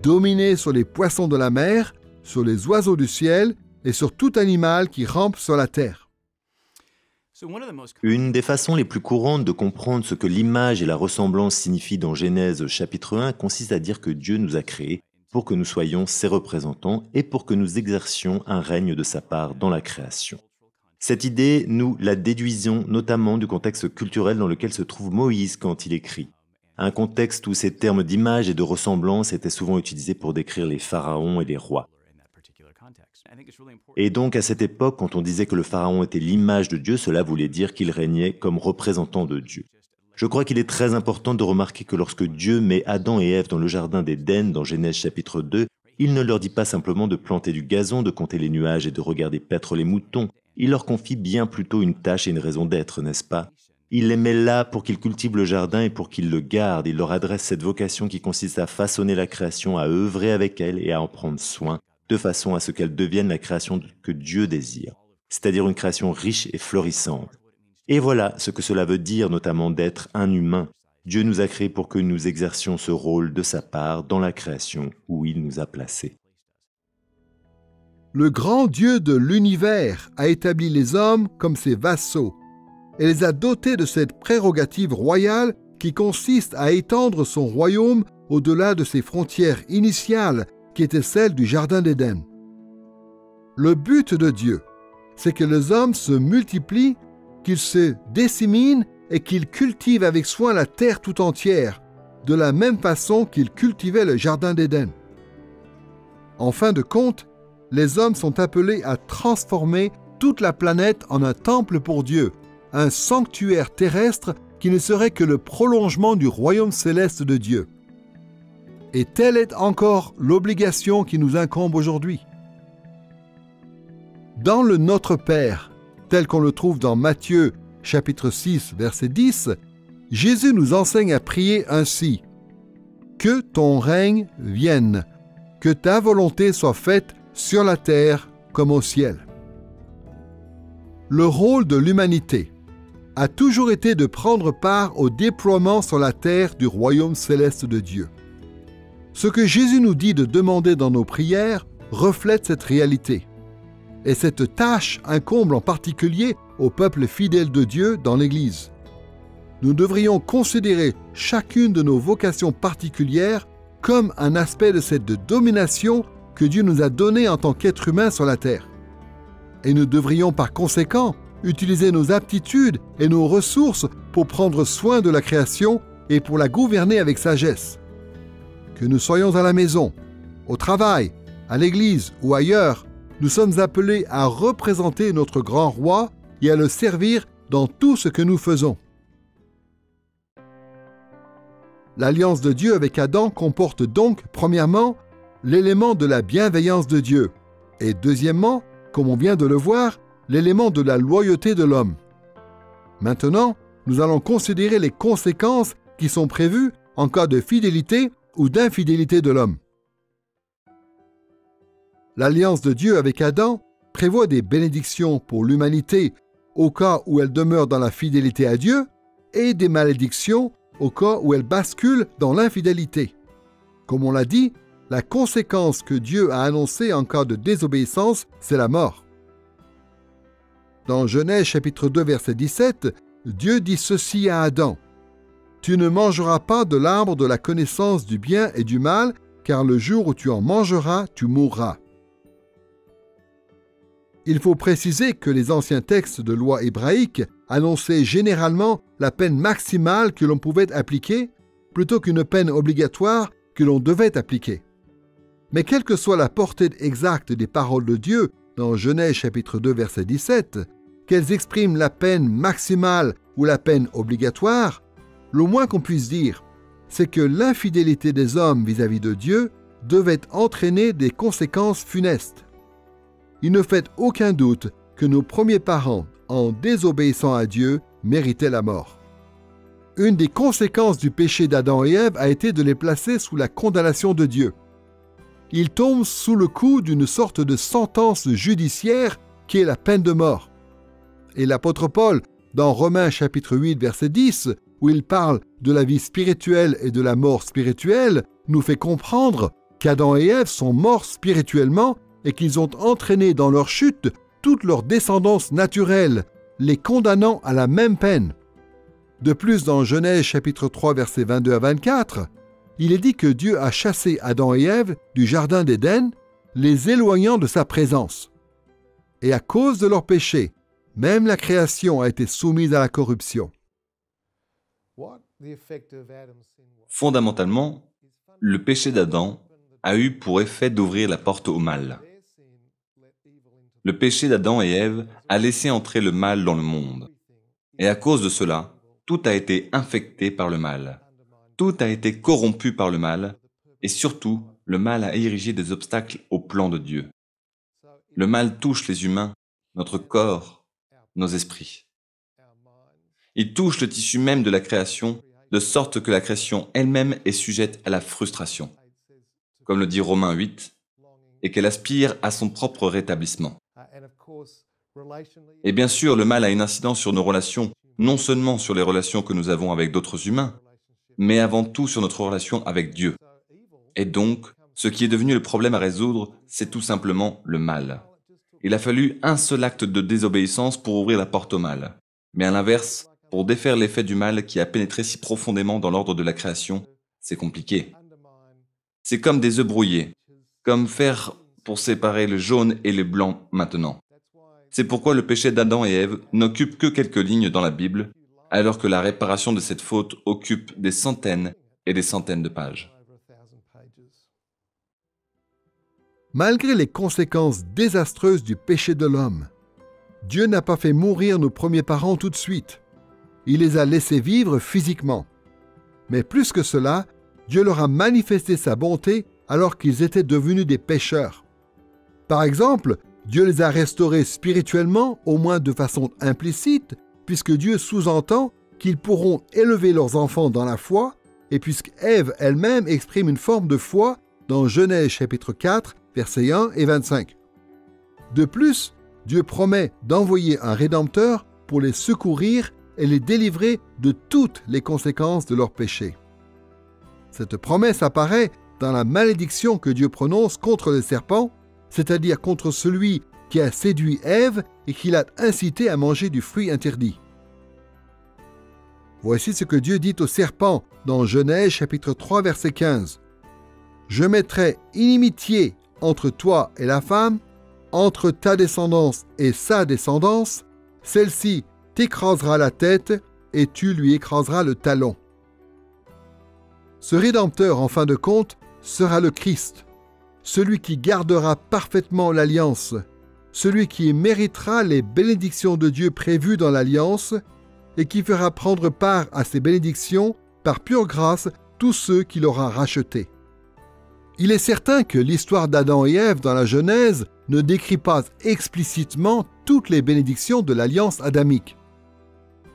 Dominez sur les poissons de la mer, sur les oiseaux du ciel et sur tout animal qui rampe sur la terre. Une des façons les plus courantes de comprendre ce que l'image et la ressemblance signifient dans Genèse chapitre 1 consiste à dire que Dieu nous a créés pour que nous soyons ses représentants et pour que nous exercions un règne de sa part dans la création. Cette idée, nous la déduisons notamment du contexte culturel dans lequel se trouve Moïse quand il écrit. Un contexte où ces termes d'image et de ressemblance étaient souvent utilisés pour décrire les pharaons et les rois. Et donc à cette époque, quand on disait que le pharaon était l'image de Dieu, cela voulait dire qu'il régnait comme représentant de Dieu. Je crois qu'il est très important de remarquer que lorsque Dieu met Adam et Ève dans le jardin d'Éden, dans Genèse chapitre 2, il ne leur dit pas simplement de planter du gazon, de compter les nuages et de regarder paître les moutons. Il leur confie bien plutôt une tâche et une raison d'être, n'est-ce pas? Il les met là pour qu'ils cultivent le jardin et pour qu'ils le gardent. Il leur adresse cette vocation qui consiste à façonner la création, à œuvrer avec elle et à en prendre soin, de façon à ce qu'elle devienne la création que Dieu désire, c'est-à-dire une création riche et florissante. Et voilà ce que cela veut dire notamment d'être un humain. Dieu nous a créés pour que nous exercions ce rôle de sa part dans la création où il nous a placés. Le grand Dieu de l'univers a établi les hommes comme ses vassaux et les a dotés de cette prérogative royale qui consiste à étendre son royaume au-delà de ses frontières initiales qui étaient celles du Jardin d'Éden. Le but de Dieu, c'est que les hommes se multiplient, qu'ils se disséminent et qu'ils cultivent avec soin la terre tout entière, de la même façon qu'ils cultivaient le Jardin d'Éden. En fin de compte, les hommes sont appelés à transformer toute la planète en un temple pour Dieu, un sanctuaire terrestre qui ne serait que le prolongement du royaume céleste de Dieu. Et telle est encore l'obligation qui nous incombe aujourd'hui. Dans le Notre Père, tel qu'on le trouve dans Matthieu chapitre 6, verset 10, Jésus nous enseigne à prier ainsi. « Que ton règne vienne, que ta volonté soit faite sur la terre comme au ciel. » Le rôle de l'humanité a toujours été de prendre part au déploiement sur la terre du royaume céleste de Dieu. Ce que Jésus nous dit de demander dans nos prières reflète cette réalité. Et cette tâche incombe en particulier au peuple fidèle de Dieu dans l'Église. Nous devrions considérer chacune de nos vocations particulières comme un aspect de cette domination que Dieu nous a donnée en tant qu'être humain sur la terre. Et nous devrions par conséquent utiliser nos aptitudes et nos ressources pour prendre soin de la création et pour la gouverner avec sagesse. Que nous soyons à la maison, au travail, à l'église ou ailleurs, nous sommes appelés à représenter notre grand roi et à le servir dans tout ce que nous faisons. L'alliance de Dieu avec Adam comporte donc, premièrement, l'élément de la bienveillance de Dieu et deuxièmement, comme on vient de le voir, l'élément de la loyauté de l'homme. Maintenant, nous allons considérer les conséquences qui sont prévues en cas de fidélité ou d'infidélité de l'homme. L'alliance de Dieu avec Adam prévoit des bénédictions pour l'humanité au cas où elle demeure dans la fidélité à Dieu et des malédictions au cas où elle bascule dans l'infidélité. Comme on l'a dit, la conséquence que Dieu a annoncée en cas de désobéissance, c'est la mort. Dans Genèse chapitre 2 verset 17, Dieu dit ceci à Adam. « Tu ne mangeras pas de l'arbre de la connaissance du bien et du mal, car le jour où tu en mangeras, tu mourras. » Il faut préciser que les anciens textes de loi hébraïque annonçaient généralement la peine maximale que l'on pouvait appliquer, plutôt qu'une peine obligatoire que l'on devait appliquer. Mais quelle que soit la portée exacte des paroles de Dieu dans Genèse chapitre 2 verset 17, qu'elles expriment la peine maximale ou la peine obligatoire, le moins qu'on puisse dire, c'est que l'infidélité des hommes vis-à-vis de Dieu devait entraîner des conséquences funestes. Il ne fait aucun doute que nos premiers parents, en désobéissant à Dieu, méritaient la mort. Une des conséquences du péché d'Adam et Ève a été de les placer sous la condamnation de Dieu. il tombe sous le coup d'une sorte de sentence judiciaire qui est la peine de mort. Et l'apôtre Paul, dans Romains chapitre 8, verset 10, où il parle de la vie spirituelle et de la mort spirituelle, nous fait comprendre qu'Adam et Ève sont morts spirituellement et qu'ils ont entraîné dans leur chute toute leur descendance naturelle, les condamnant à la même peine. De plus, dans Genèse chapitre 3, versets 22 à 24, il est dit que Dieu a chassé Adam et Ève du jardin d'Éden, les éloignant de sa présence. Et à cause de leur péché, même la création a été soumise à la corruption. Fondamentalement, le péché d'Adam a eu pour effet d'ouvrir la porte au mal. Le péché d'Adam et Ève a laissé entrer le mal dans le monde. Et à cause de cela, tout a été infecté par le mal. Tout a été corrompu par le mal, et surtout, le mal a érigé des obstacles au plan de Dieu. Le mal touche les humains, notre corps, nos esprits. Il touche le tissu même de la création, de sorte que la création elle-même est sujette à la frustration, comme le dit Romains 8, et qu'elle aspire à son propre rétablissement. Et bien sûr, le mal a une incidence sur nos relations, non seulement sur les relations que nous avons avec d'autres humains, mais avant tout sur notre relation avec Dieu. Et donc, ce qui est devenu le problème à résoudre, c'est tout simplement le mal. Il a fallu un seul acte de désobéissance pour ouvrir la porte au mal. Mais à l'inverse, pour défaire l'effet du mal qui a pénétré si profondément dans l'ordre de la création, c'est compliqué. C'est comme des œufs brouillés, comme faire pour séparer le jaune et le blanc maintenant. C'est pourquoi le péché d'Adam et Ève n'occupe que quelques lignes dans la Bible, alors que la réparation de cette faute occupe des centaines et des centaines de pages. Malgré les conséquences désastreuses du péché de l'homme, Dieu n'a pas fait mourir nos premiers parents tout de suite. Il les a laissés vivre physiquement. Mais plus que cela, Dieu leur a manifesté sa bonté alors qu'ils étaient devenus des pécheurs. Par exemple, Dieu les a restaurés spirituellement, au moins de façon implicite, puisque Dieu sous-entend qu'ils pourront élever leurs enfants dans la foi, et puisque Ève elle-même exprime une forme de foi dans Genèse chapitre 4, versets 1 et 25. De plus, Dieu promet d'envoyer un Rédempteur pour les secourir et les délivrer de toutes les conséquences de leurs péchés. Cette promesse apparaît dans la malédiction que Dieu prononce contre le serpent, c'est-à-dire contre celui qui a séduit Ève et qui l'a incité à manger du fruit interdit. Voici ce que Dieu dit au serpent dans Genèse chapitre 3 verset 15. « Je mettrai inimitié entre toi et la femme, entre ta descendance et sa descendance, celle-ci t'écrasera la tête et tu lui écraseras le talon. » Ce Rédempteur, en fin de compte, sera le Christ, celui qui gardera parfaitement l'alliance, celui qui méritera les bénédictions de Dieu prévues dans l'alliance et qui fera prendre part à ces bénédictions par pure grâce tous ceux qu'il aura rachetés. Il est certain que l'histoire d'Adam et Ève dans la Genèse ne décrit pas explicitement toutes les bénédictions de l'alliance adamique.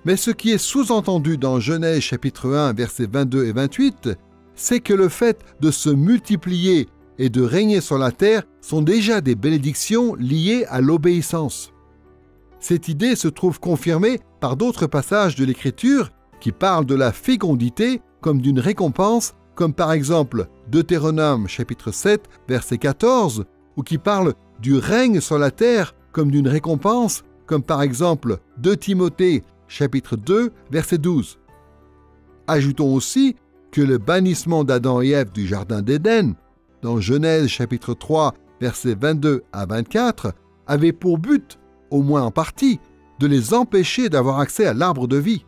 Mais ce qui est sous-entendu dans Genèse chapitre 1, versets 22 et 28, c'est que le fait de se multiplier et de régner sur la terre sont déjà des bénédictions liées à l'obéissance. Cette idée se trouve confirmée par d'autres passages de l'Écriture qui parlent de la fécondité comme d'une récompense, comme par exemple Deutéronome chapitre 7, verset 14, ou qui parlent du règne sur la terre comme d'une récompense, comme par exemple 2 Timothée chapitre 2, verset 12. Ajoutons aussi que le bannissement d'Adam et Ève du jardin d'Éden, dans Genèse chapitre 3, versets 22 à 24, avait pour but, au moins en partie, de les empêcher d'avoir accès à l'arbre de vie.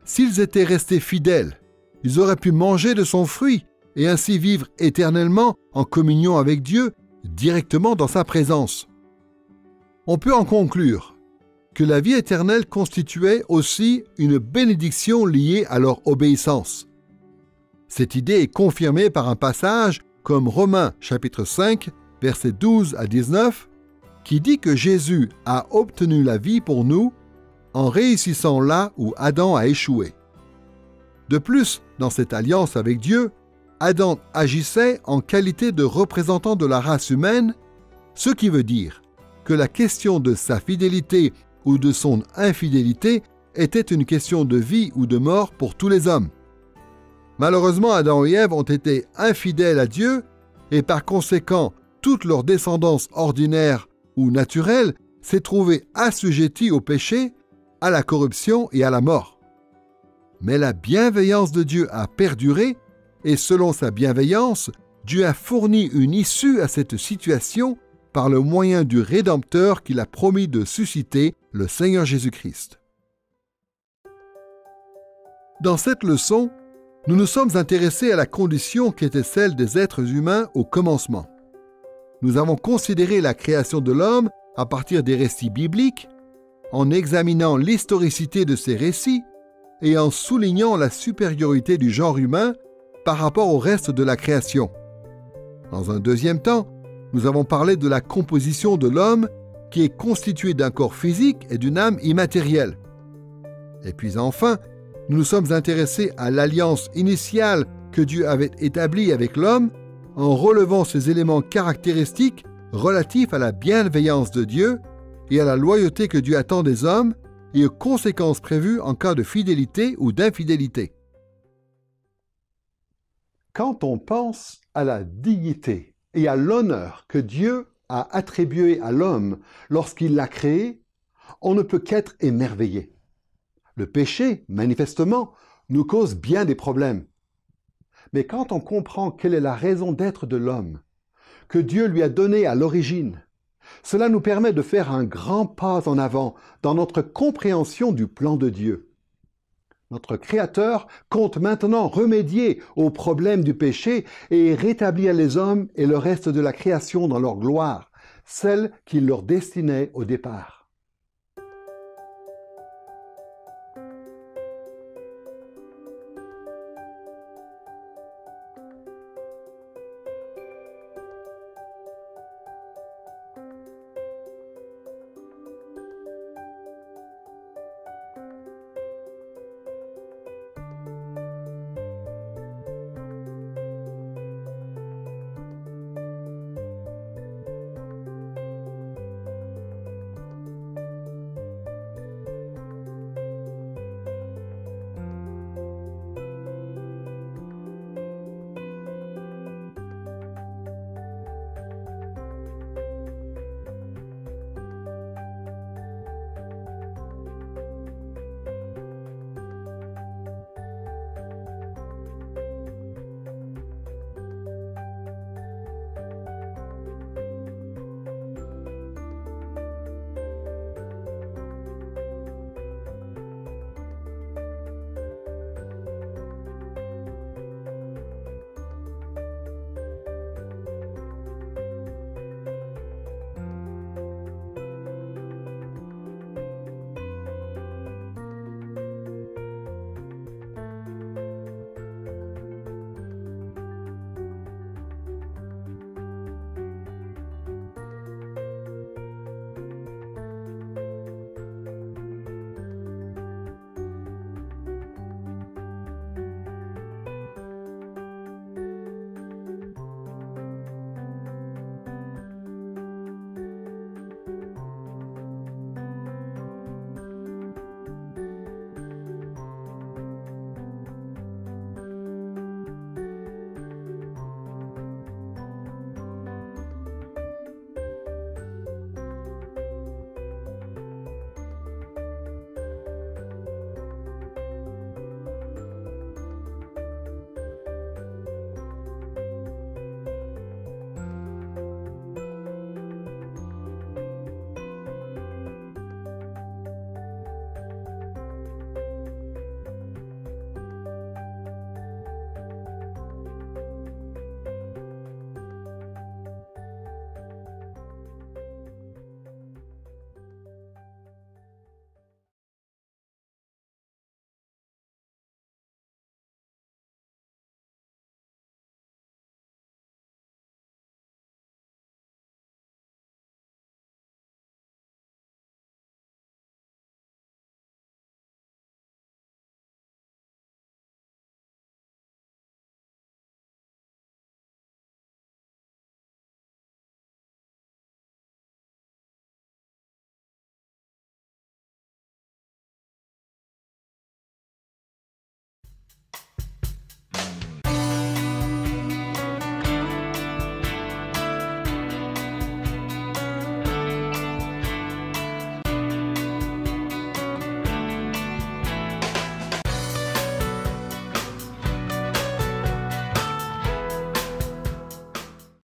S'ils étaient restés fidèles, ils auraient pu manger de son fruit et ainsi vivre éternellement en communion avec Dieu, directement dans sa présence. On peut en conclure que la vie éternelle constituait aussi une bénédiction liée à leur obéissance. Cette idée est confirmée par un passage comme Romains chapitre 5, versets 12 à 19, qui dit que Jésus a obtenu la vie pour nous en réussissant là où Adam a échoué. De plus, dans cette alliance avec Dieu, Adam agissait en qualité de représentant de la race humaine, ce qui veut dire que la question de sa fidélité ou de son infidélité était une question de vie ou de mort pour tous les hommes. Malheureusement, Adam et Ève ont été infidèles à Dieu et par conséquent, toute leur descendance ordinaire ou naturelle s'est trouvée assujettie au péché, à la corruption et à la mort. Mais la bienveillance de Dieu a perduré et selon sa bienveillance, Dieu a fourni une issue à cette situation par le moyen du Rédempteur qu'il a promis de susciter, le Seigneur Jésus-Christ. Dans cette leçon, nous nous sommes intéressés à la condition qui était celle des êtres humains au commencement. Nous avons considéré la création de l'homme à partir des récits bibliques, en examinant l'historicité de ces récits et en soulignant la supériorité du genre humain par rapport au reste de la création. Dans un deuxième temps, nous avons parlé de la composition de l'homme qui est constitué d'un corps physique et d'une âme immatérielle. Et puis enfin, nous nous sommes intéressés à l'alliance initiale que Dieu avait établie avec l'homme en relevant ces éléments caractéristiques relatifs à la bienveillance de Dieu et à la loyauté que Dieu attend des hommes et aux conséquences prévues en cas de fidélité ou d'infidélité. Quand on pense à la dignité et à l'honneur que Dieu a attribué à l'homme lorsqu'il l'a créé, on ne peut qu'être émerveillé. Le péché, manifestement, nous cause bien des problèmes. Mais quand on comprend quelle est la raison d'être de l'homme, que Dieu lui a donné à l'origine, cela nous permet de faire un grand pas en avant dans notre compréhension du plan de Dieu. Notre Créateur compte maintenant remédier aux problèmes du péché et rétablir les hommes et le reste de la création dans leur gloire, celle qu'il leur destinait au départ.